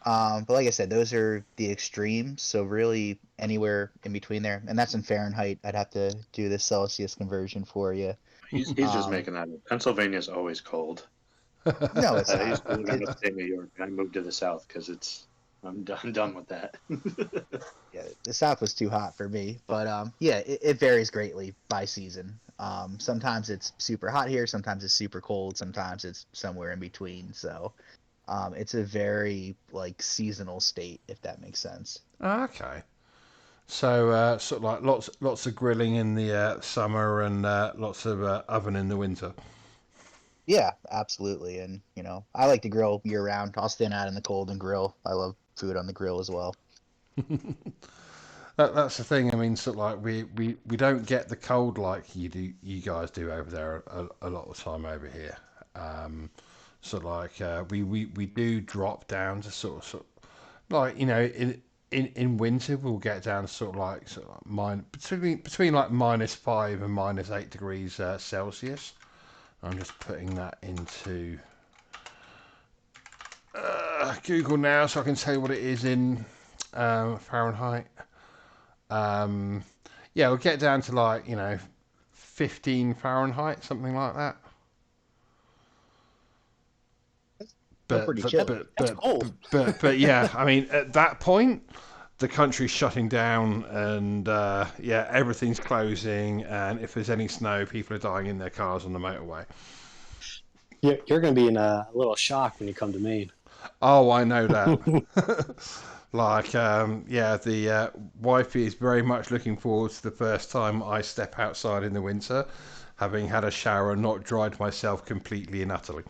But like I said, those are the extremes. So really anywhere in between there, and that's in Fahrenheit. I'd have to do the Celsius conversion for you. He's just Um, making that up. Pennsylvania's always cold. No, it's I not. used to live in upstate New York. I moved to the South because I'm done with that. Yeah, the South was too hot for me. But yeah, it varies greatly by season. Sometimes it's super hot here, sometimes it's super cold, sometimes it's somewhere in between. So it's a very like seasonal state, if that makes sense. Okay. So sort of like lots of grilling in the summer and lots of oven in the winter. Yeah, absolutely. And I like to grill year round. I'll stand out in the cold and grill. I love food on the grill as well. That's the thing. I mean, sort of like we don't get the cold like you guys do over there a lot of the time over here. So like we do drop down to sort of like in winter we'll get down to sort of like between like -5 and -8 degrees Celsius. I'm just putting that into Google now so I can tell you what it is in Fahrenheit. Um, yeah, we'll get down to like 15 Fahrenheit, something like that. Still But pretty but chilly. but That's but cold. but yeah, I mean at that point the country's shutting down and yeah, everything's closing, and if there's any snow, people are dying in their cars on the motorway. You're going to be in a little shock when you come to Maine. Oh, I know that. Like, yeah, the wifey is very much looking forward to the first time I step outside in the winter, having had a shower and not dried myself completely and utterly.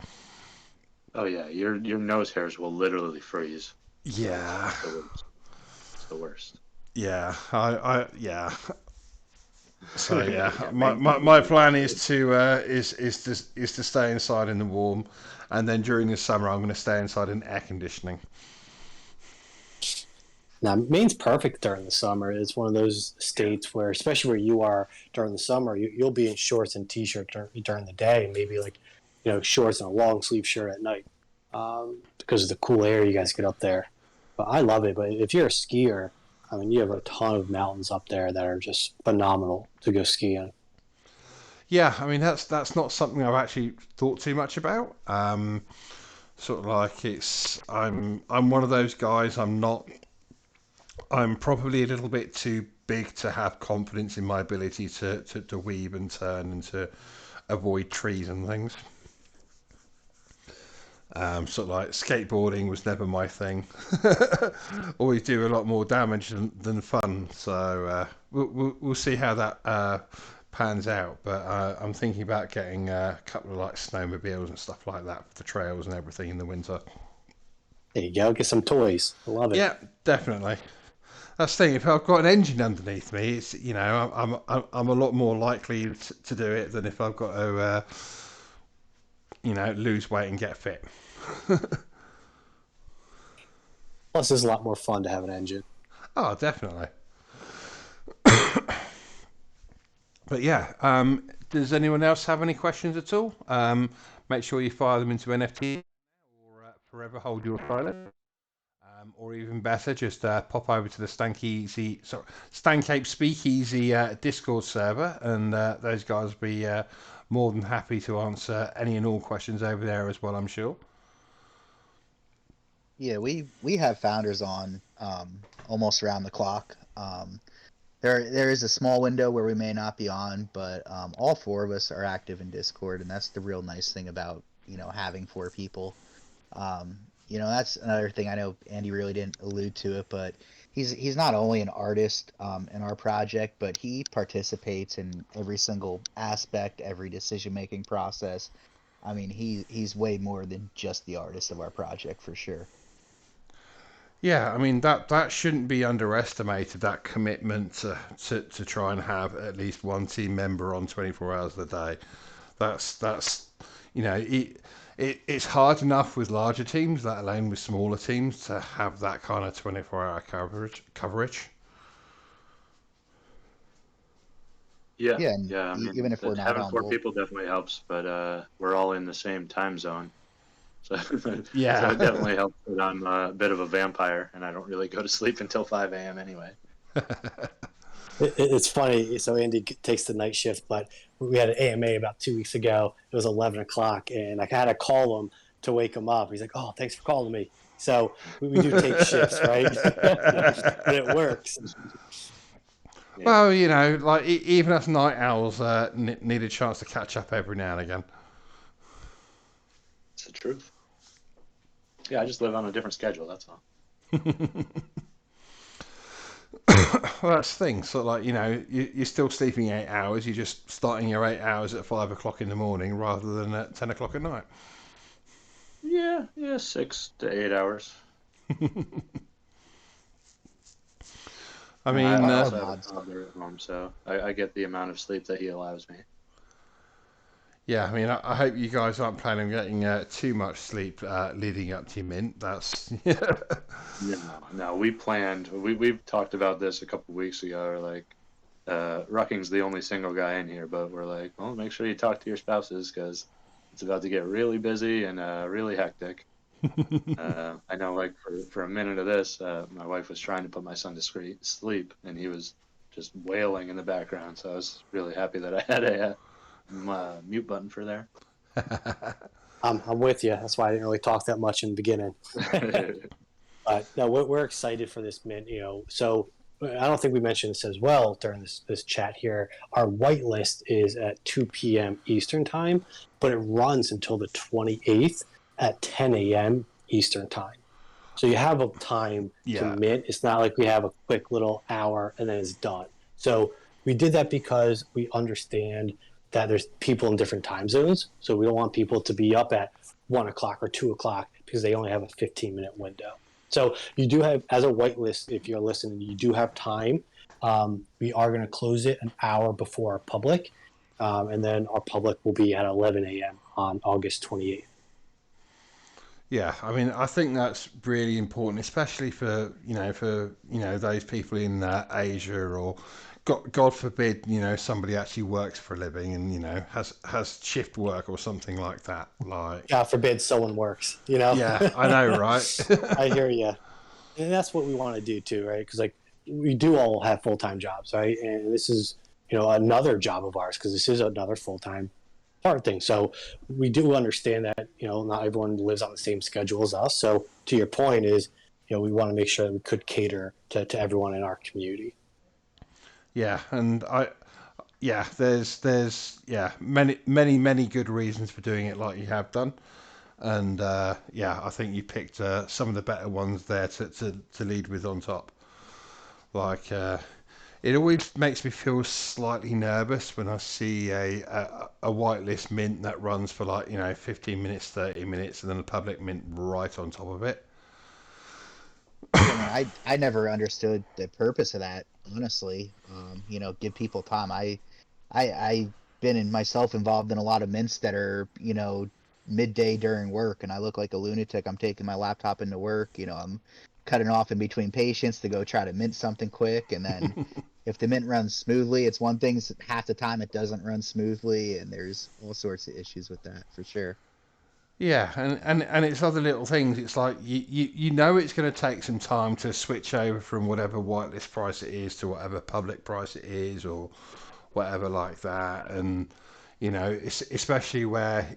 Oh yeah, your nose hairs will literally freeze. Yeah, It's the worst. It's the worst. yeah, yeah. So yeah, Yeah, my plan is to stay inside in the warm, and then during the summer I'm going to stay inside in air conditioning. Now, Maine's perfect during the summer. It's one of those states where, especially where you are during the summer, you'll be in shorts and t-shirt during the day, maybe like, shorts and a long sleeve shirt at night, because of the cool air you guys get up there. But I love it. But if you're a skier, I mean, you have a ton of mountains up there that are just phenomenal to go skiing. Yeah, I mean that's not something I've actually thought too much about. Sort of like I'm one of those guys. I'm probably a little bit too big to have confidence in my ability to weave and turn and to avoid trees and things. Sort of like skateboarding was never my thing. Always do a lot more damage than fun. So we'll see how that pans out. But I'm thinking about getting a couple of like snowmobiles and stuff like that for the trails and everything in the winter. There you go. Get some toys. I love it. Yeah, definitely. That's the thing. If I've got an engine underneath me, it's I'm a lot more likely to do it than if I've got to lose weight and get fit. Plus, it's a lot more fun to have an engine. Oh, definitely. But yeah, does anyone else have any questions at all? Make sure you fire them into NFT or forever hold your silence. Or even better, just pop over to the Stank Ape Speakeasy Discord server, and those guys will be more than happy to answer any and all questions over there as well, I'm sure. Yeah, we have founders on almost around the clock. There is a small window where we may not be on, but all four of us are active in Discord, and that's the real nice thing about having four people. That's another thing. I know Andy really didn't allude to it, but he's not only an artist in our project, but he participates in every single aspect, every decision-making process. I mean, he's way more than just the artist of our project for sure. Yeah, I mean that shouldn't be underestimated. That commitment to try and have at least one team member on 24 hours a day. That's it's hard enough with larger teams, let alone with smaller teams, to have that kind of 24-hour coverage. Yeah, Yeah, and yeah. I even mean, if we're not having on four both. people definitely helps, but we're all in the same time zone, so so it Yeah. definitely helps that I'm a bit of a vampire and I don't really go to sleep until 5 a.m. anyway. It's funny. So Andy takes the night shift, but we had an AMA about 2 weeks ago. It was 11 o'clock, and I had to call him to wake him up. He's like, "Oh, thanks for calling me." So we do take shifts, right? But it works. Yeah, Well, you know, like even us night owls need a chance to catch up every now and again. it's the truth. Yeah, I just live on a different schedule. That's all. Well, that's the thing. So, like, you know, you're still sleeping 8 hours. You're just starting your 8 hours at 5 o'clock in the morning rather than at 10 o'clock at night. Yeah, 6 to 8 hours. I And mean, I Our also have a mods. toddler at home, so I get the amount of sleep that he allows me. yeah, I mean, I hope you guys aren't planning on getting too much sleep leading up to your mint. That's No, we planned. We've talked about this a couple weeks ago. Like, Rucking's the only single guy in here, but we're like, well, make sure you talk to your spouses because it's about to get really busy and really hectic. I know, like for a minute of this, my wife was trying to put my son to sleep, and he was just wailing in the background. So I was really happy that I had a mute button for there. I'm with you. That's why I didn't really talk that much in the beginning. But no, we're excited for this mint. So I don't think we mentioned this as well during this chat here. Our whitelist is at 2 p.m. Eastern time, but it runs until the 28th at 10 a.m. Eastern time. So you have a time to yeah, mint. It's not like we have a quick little hour and then it's done. So we did that because we understand that there's people in different time zones. So we don't want people to be up at 1 o'clock or 2 o'clock because they only have a 15-minute window. So you do have, as a whitelist, if you're listening, you do have time. We are going to close it an hour before our public, and then our public will be at 11 a.m. on August 28th. yeah. I mean, I think that's really important, especially for those people in Asia or God forbid, somebody actually works for a living and has shift work or something like that. Like, God forbid someone works, yeah, I know, right? I hear you. And that's what we want to do too, right? Because like we do all have full-time jobs, right? And this is, another job of ours because this is another full-time part thing. So we do understand that, not everyone lives on the same schedule as us. So to your point is, we want to make sure that we could cater to everyone in our community. Yeah, and there's many good reasons for doing it like you have done, and I think you picked some of the better ones there to lead with on top. Like, it always makes me feel slightly nervous when I see a whitelist mint that runs for 15 minutes, 30 minutes, and then a public mint right on top of it. Yeah, man, I never understood the purpose of that, honestly. Give people time. I've been in myself involved in a lot of mints that are, midday during work, and I look like a lunatic. I'm taking my laptop into work. I'm cutting off in between patients to go try to mint something quick, and then if the mint runs smoothly, it's one thing. Half the time it doesn't run smoothly, and there's all sorts of issues with that for sure. Yeah, and it's other little things. It's like you know it's going to take some time to switch over from whatever whitelist price it is to whatever public price it is or whatever like that. And it's especially where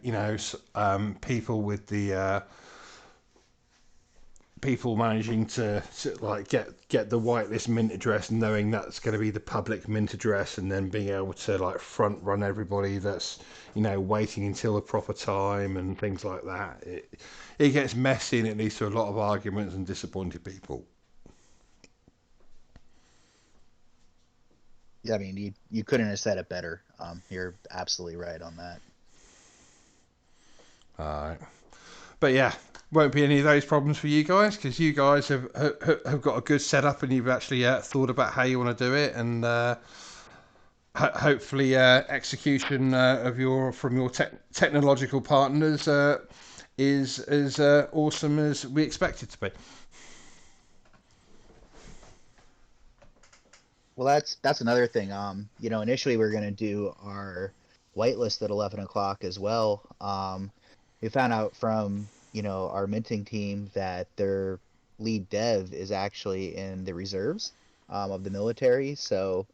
people with the people managing to like get the whitelist mint address, knowing that's going to be the public mint address, and then being able to like front run everybody that's waiting until the proper time and things like that. It gets messy and it leads to a lot of arguments and disappointed people. Yeah, I mean, you couldn't have said it better. You're absolutely right on that. All right, but yeah, won't be any of those problems for you guys because you guys have got a good setup and you've actually thought about how you want to do it, and hopefully execution from your technological partners is as awesome as we expect it to be. Well, that's another thing. Initially we are gonna do our whitelist at 11 o'clock as well. We found out from our minting team that their lead dev is actually in the reserves of the military. So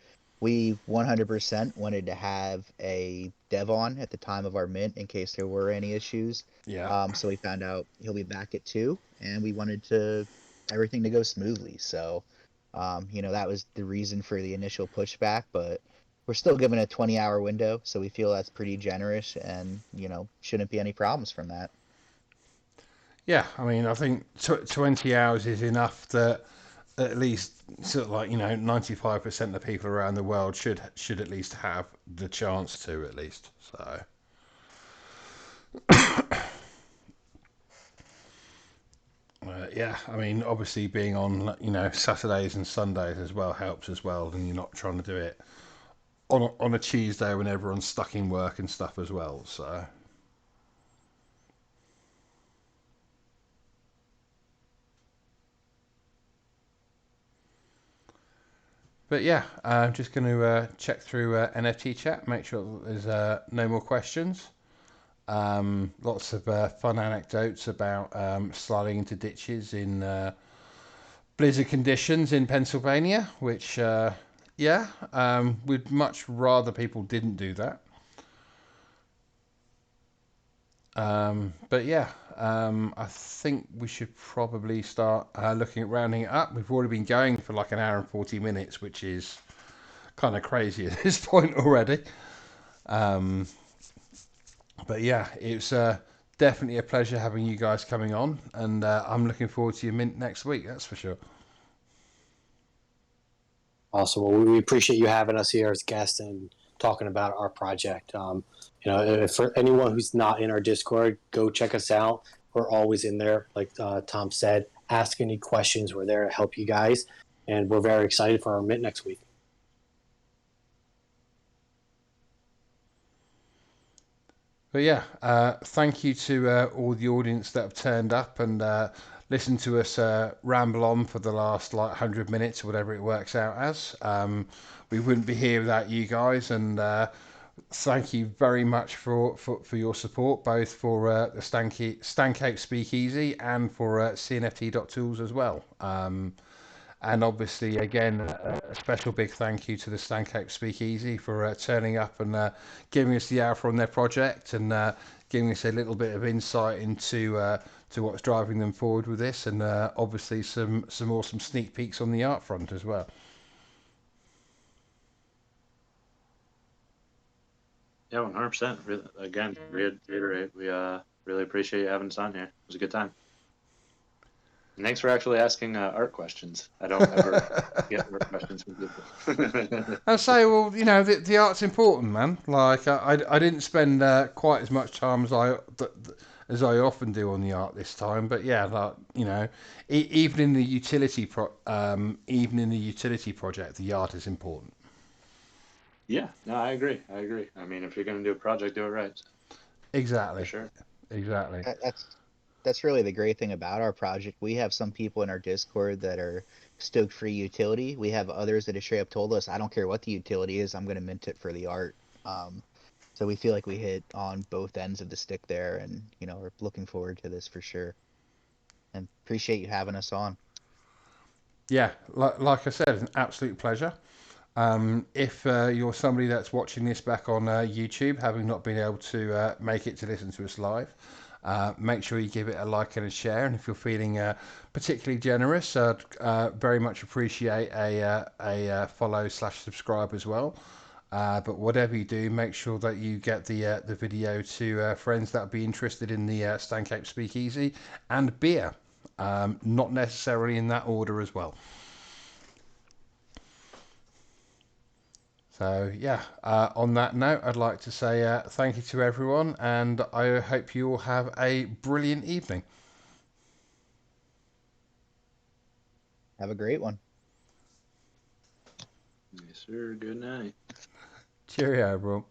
we 100% wanted to have a dev on at the time of our mint in case there were any issues. Yeah. So we found out he'll be back at 2, and we wanted everything to go smoothly. So, that was the reason for the initial pushback, but we're still given a 20-hour window, so we feel that's pretty generous, and shouldn't be any problems from that. Yeah, I mean, I think 20 hours is enough that at least sort of like 95% of people around the world should at least have the chance to at least. So yeah, I mean, obviously being on Saturdays and Sundays as well helps as well, and you're not trying to do it on a Tuesday when everyone's stuck in work and stuff as well. So. But yeah, I'm just going to check through NFT chat, make sure that there's no more questions. Lots of fun anecdotes about sliding into ditches in blizzard conditions in Pennsylvania, which, yeah, we'd much rather people didn't do that. But yeah, I think we should probably start looking at rounding it up. We've already been going for like an hour and 40 minutes, which is kind of crazy at this point already. But yeah, it's definitely a pleasure having you guys coming on, and I'm looking forward to your mint next week, that's for sure. Awesome. Well, we appreciate you having us here as guests and talking about our project. If for anyone who's not in our Discord, go check us out. We're always in there, like Tom said. Ask any questions. We're there to help you guys, and we're very excited for our mint next week. But yeah, thank you to all the audience that have turned up and listened to us ramble on for the last 100 minutes or whatever it works out as. We wouldn't be here without you guys, and thank you very much for your support, both for the Stank Ape Speakeasy and for CNFT.tools as well. And obviously, again, a special big thank you to the Stank Ape Speakeasy for turning up and giving us the alpha on their project and giving us a little bit of insight into to what's driving them forward with this, and obviously some awesome sneak peeks on the art front as well. Yeah, 100%. Again, reiterate, we really appreciate you having us on here. It was a good time. And thanks for actually asking art questions. I don't ever get art questions from people. I say, well, the art's important, man. Like, I didn't spend quite as much time as I often do on the art this time, but yeah, even in the utility project, the art is important. Yeah, no, I agree. I mean, if you're going to do a project, do it right. Exactly. For sure. Exactly. That's really the great thing about our project. We have some people in our Discord that are stoked for utility. We have others that have straight up told us, I don't care what the utility is, I'm going to mint it for the art. So we feel like we hit on both ends of the stick there, and we're looking forward to this for sure. And appreciate you having us on. Yeah, like I said, it's an absolute pleasure. If you're somebody that's watching this back on YouTube, having not been able to make it to listen to us live, make sure you give it a like and a share. And if you're feeling particularly generous, very much appreciate a follow/subscribe as well. But whatever you do, make sure that you get the video to friends that would be interested in the Stank Ape Speakeasy and beer. Not necessarily in that order as well. So yeah, on that note, I'd like to say thank you to everyone, and I hope you all have a brilliant evening. Have a great one. Yes, sir. Good night. Cheerio, everyone.